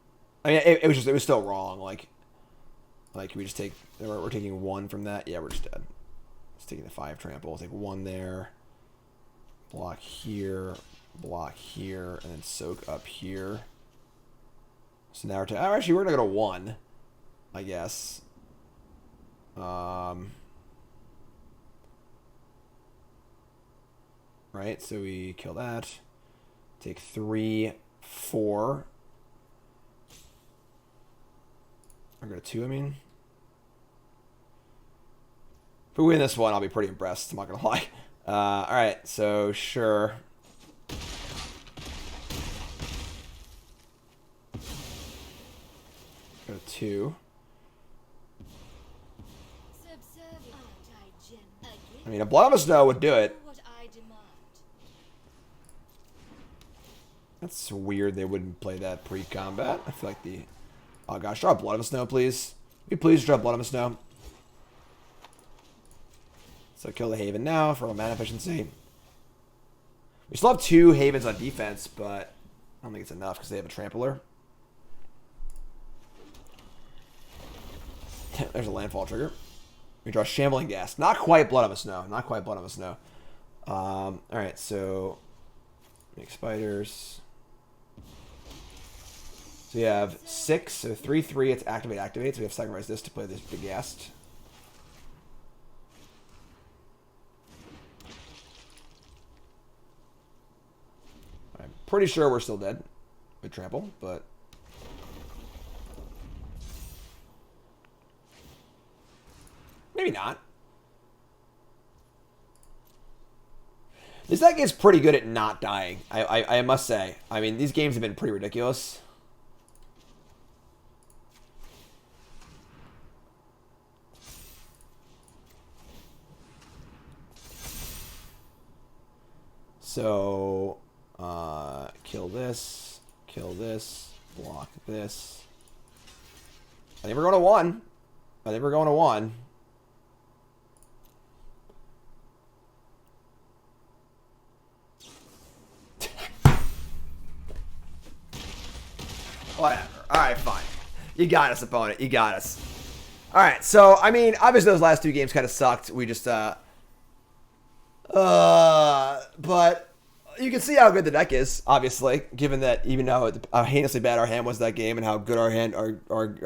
I mean, it was still wrong, like we just take... We're taking 1 from that. Yeah, we're just dead. It's taking the 5 trample. We'll take 1 there. Block here. Block here. And then soak up here. So now we're... actually, we're going to go to 1, I guess. Right, so we kill that. Take 3, 4. Or go to 2, I mean. If we win this one, I'll be pretty impressed, I'm not gonna lie. Alright, so sure. Go to 2. I mean, a Blood on the Snow would do it. That's weird they wouldn't play that pre-combat. I feel like the... Oh gosh, draw Blood on the Snow, please. Will you please draw Blood on the Snow? So kill the Haven now for mana efficiency. We still have 2 Havens on defense, but I don't think it's enough because they have a Trampler. There's a landfall trigger. We draw Shambling Ghast. Not quite Blood on the Snow. Not quite Blood on the Snow. Alright, so... Make spiders. So we have 6, so 3/3, it's activate. So we have to sacrifice this to play this big Ghast. I'm pretty sure we're still dead with trample, but... maybe not. This deck is pretty good at not dying, I must say. I mean, these games have been pretty ridiculous. So, kill this, block this. I think we're going to 1. I think we're going to 1. Whatever. Alright, fine. You got us, opponent. You got us. Alright, so, I mean, obviously those last 2 games kind of sucked. We just, but you can see how good the deck is, obviously, given that even how heinously bad our hand was that game and how good our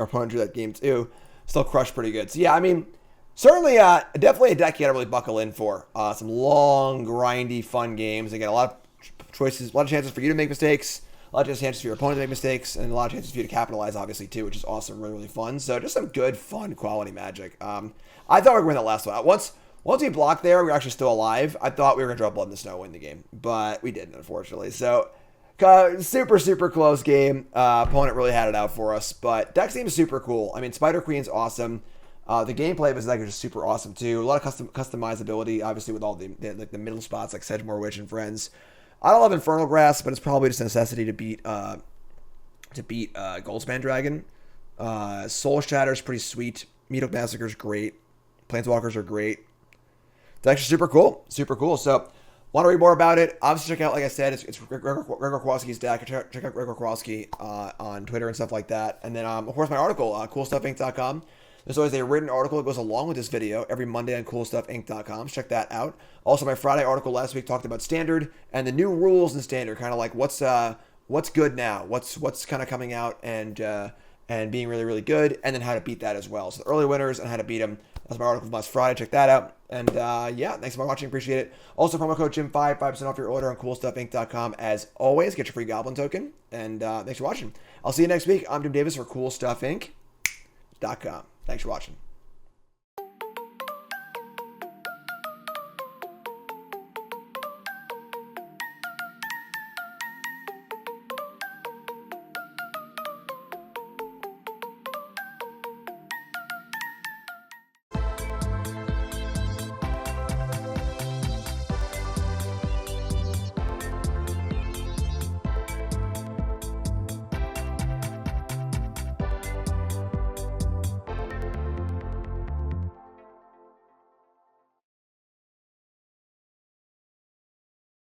opponent drew that game too, still crushed pretty good. So yeah, I mean, certainly, definitely a deck you got to really buckle in for. Some long, grindy, fun games. Again, a lot of choices, a lot of chances for you to make mistakes, a lot of chances for your opponent to make mistakes, and a lot of chances for you to capitalize, obviously, too, which is awesome, really, really fun. So just some good, fun, quality Magic. I thought we were going to win that last one. Once we blocked there, we were actually still alive. I thought we were going to draw Blood in the Snow and win the game, but we didn't, unfortunately. So, super, super close game. Opponent really had it out for us, but deck seems super cool. I mean, Spider Queen's awesome. The gameplay of his deck is just super awesome, too. A lot of customizability, obviously, with all the middle spots like Sedgemoor Witch and friends. I don't love Infernal Grasp, but it's probably just a necessity to beat Goldspan Dragon. Soul Shatter is pretty sweet. Meathook Massacre is great. Planeswalkers are great. It's actually super cool. Super cool. So, want to read more about it? Obviously, check out, like I said, it's Gregor Kowalski's deck. Check out Gregor Kowalski on Twitter and stuff like that. And then, of course, my article, CoolStuffInc.com. There's always a written article that goes along with this video every Monday on CoolStuffInc.com. Check that out. Also, my Friday article last week talked about Standard and the new rules in Standard, kind of like what's good now, what's kind of coming out and being really, really good, and then how to beat that as well. So the early winners and how to beat them. That's my article from last Friday. Check that out. And yeah, thanks for watching. Appreciate it. Also, promo code Jim5, 5% off your order on CoolStuffInc.com. As always, get your free Goblin token. And thanks for watching. I'll see you next week. I'm Jim Davis for CoolStuffInc.com. Thanks for watching.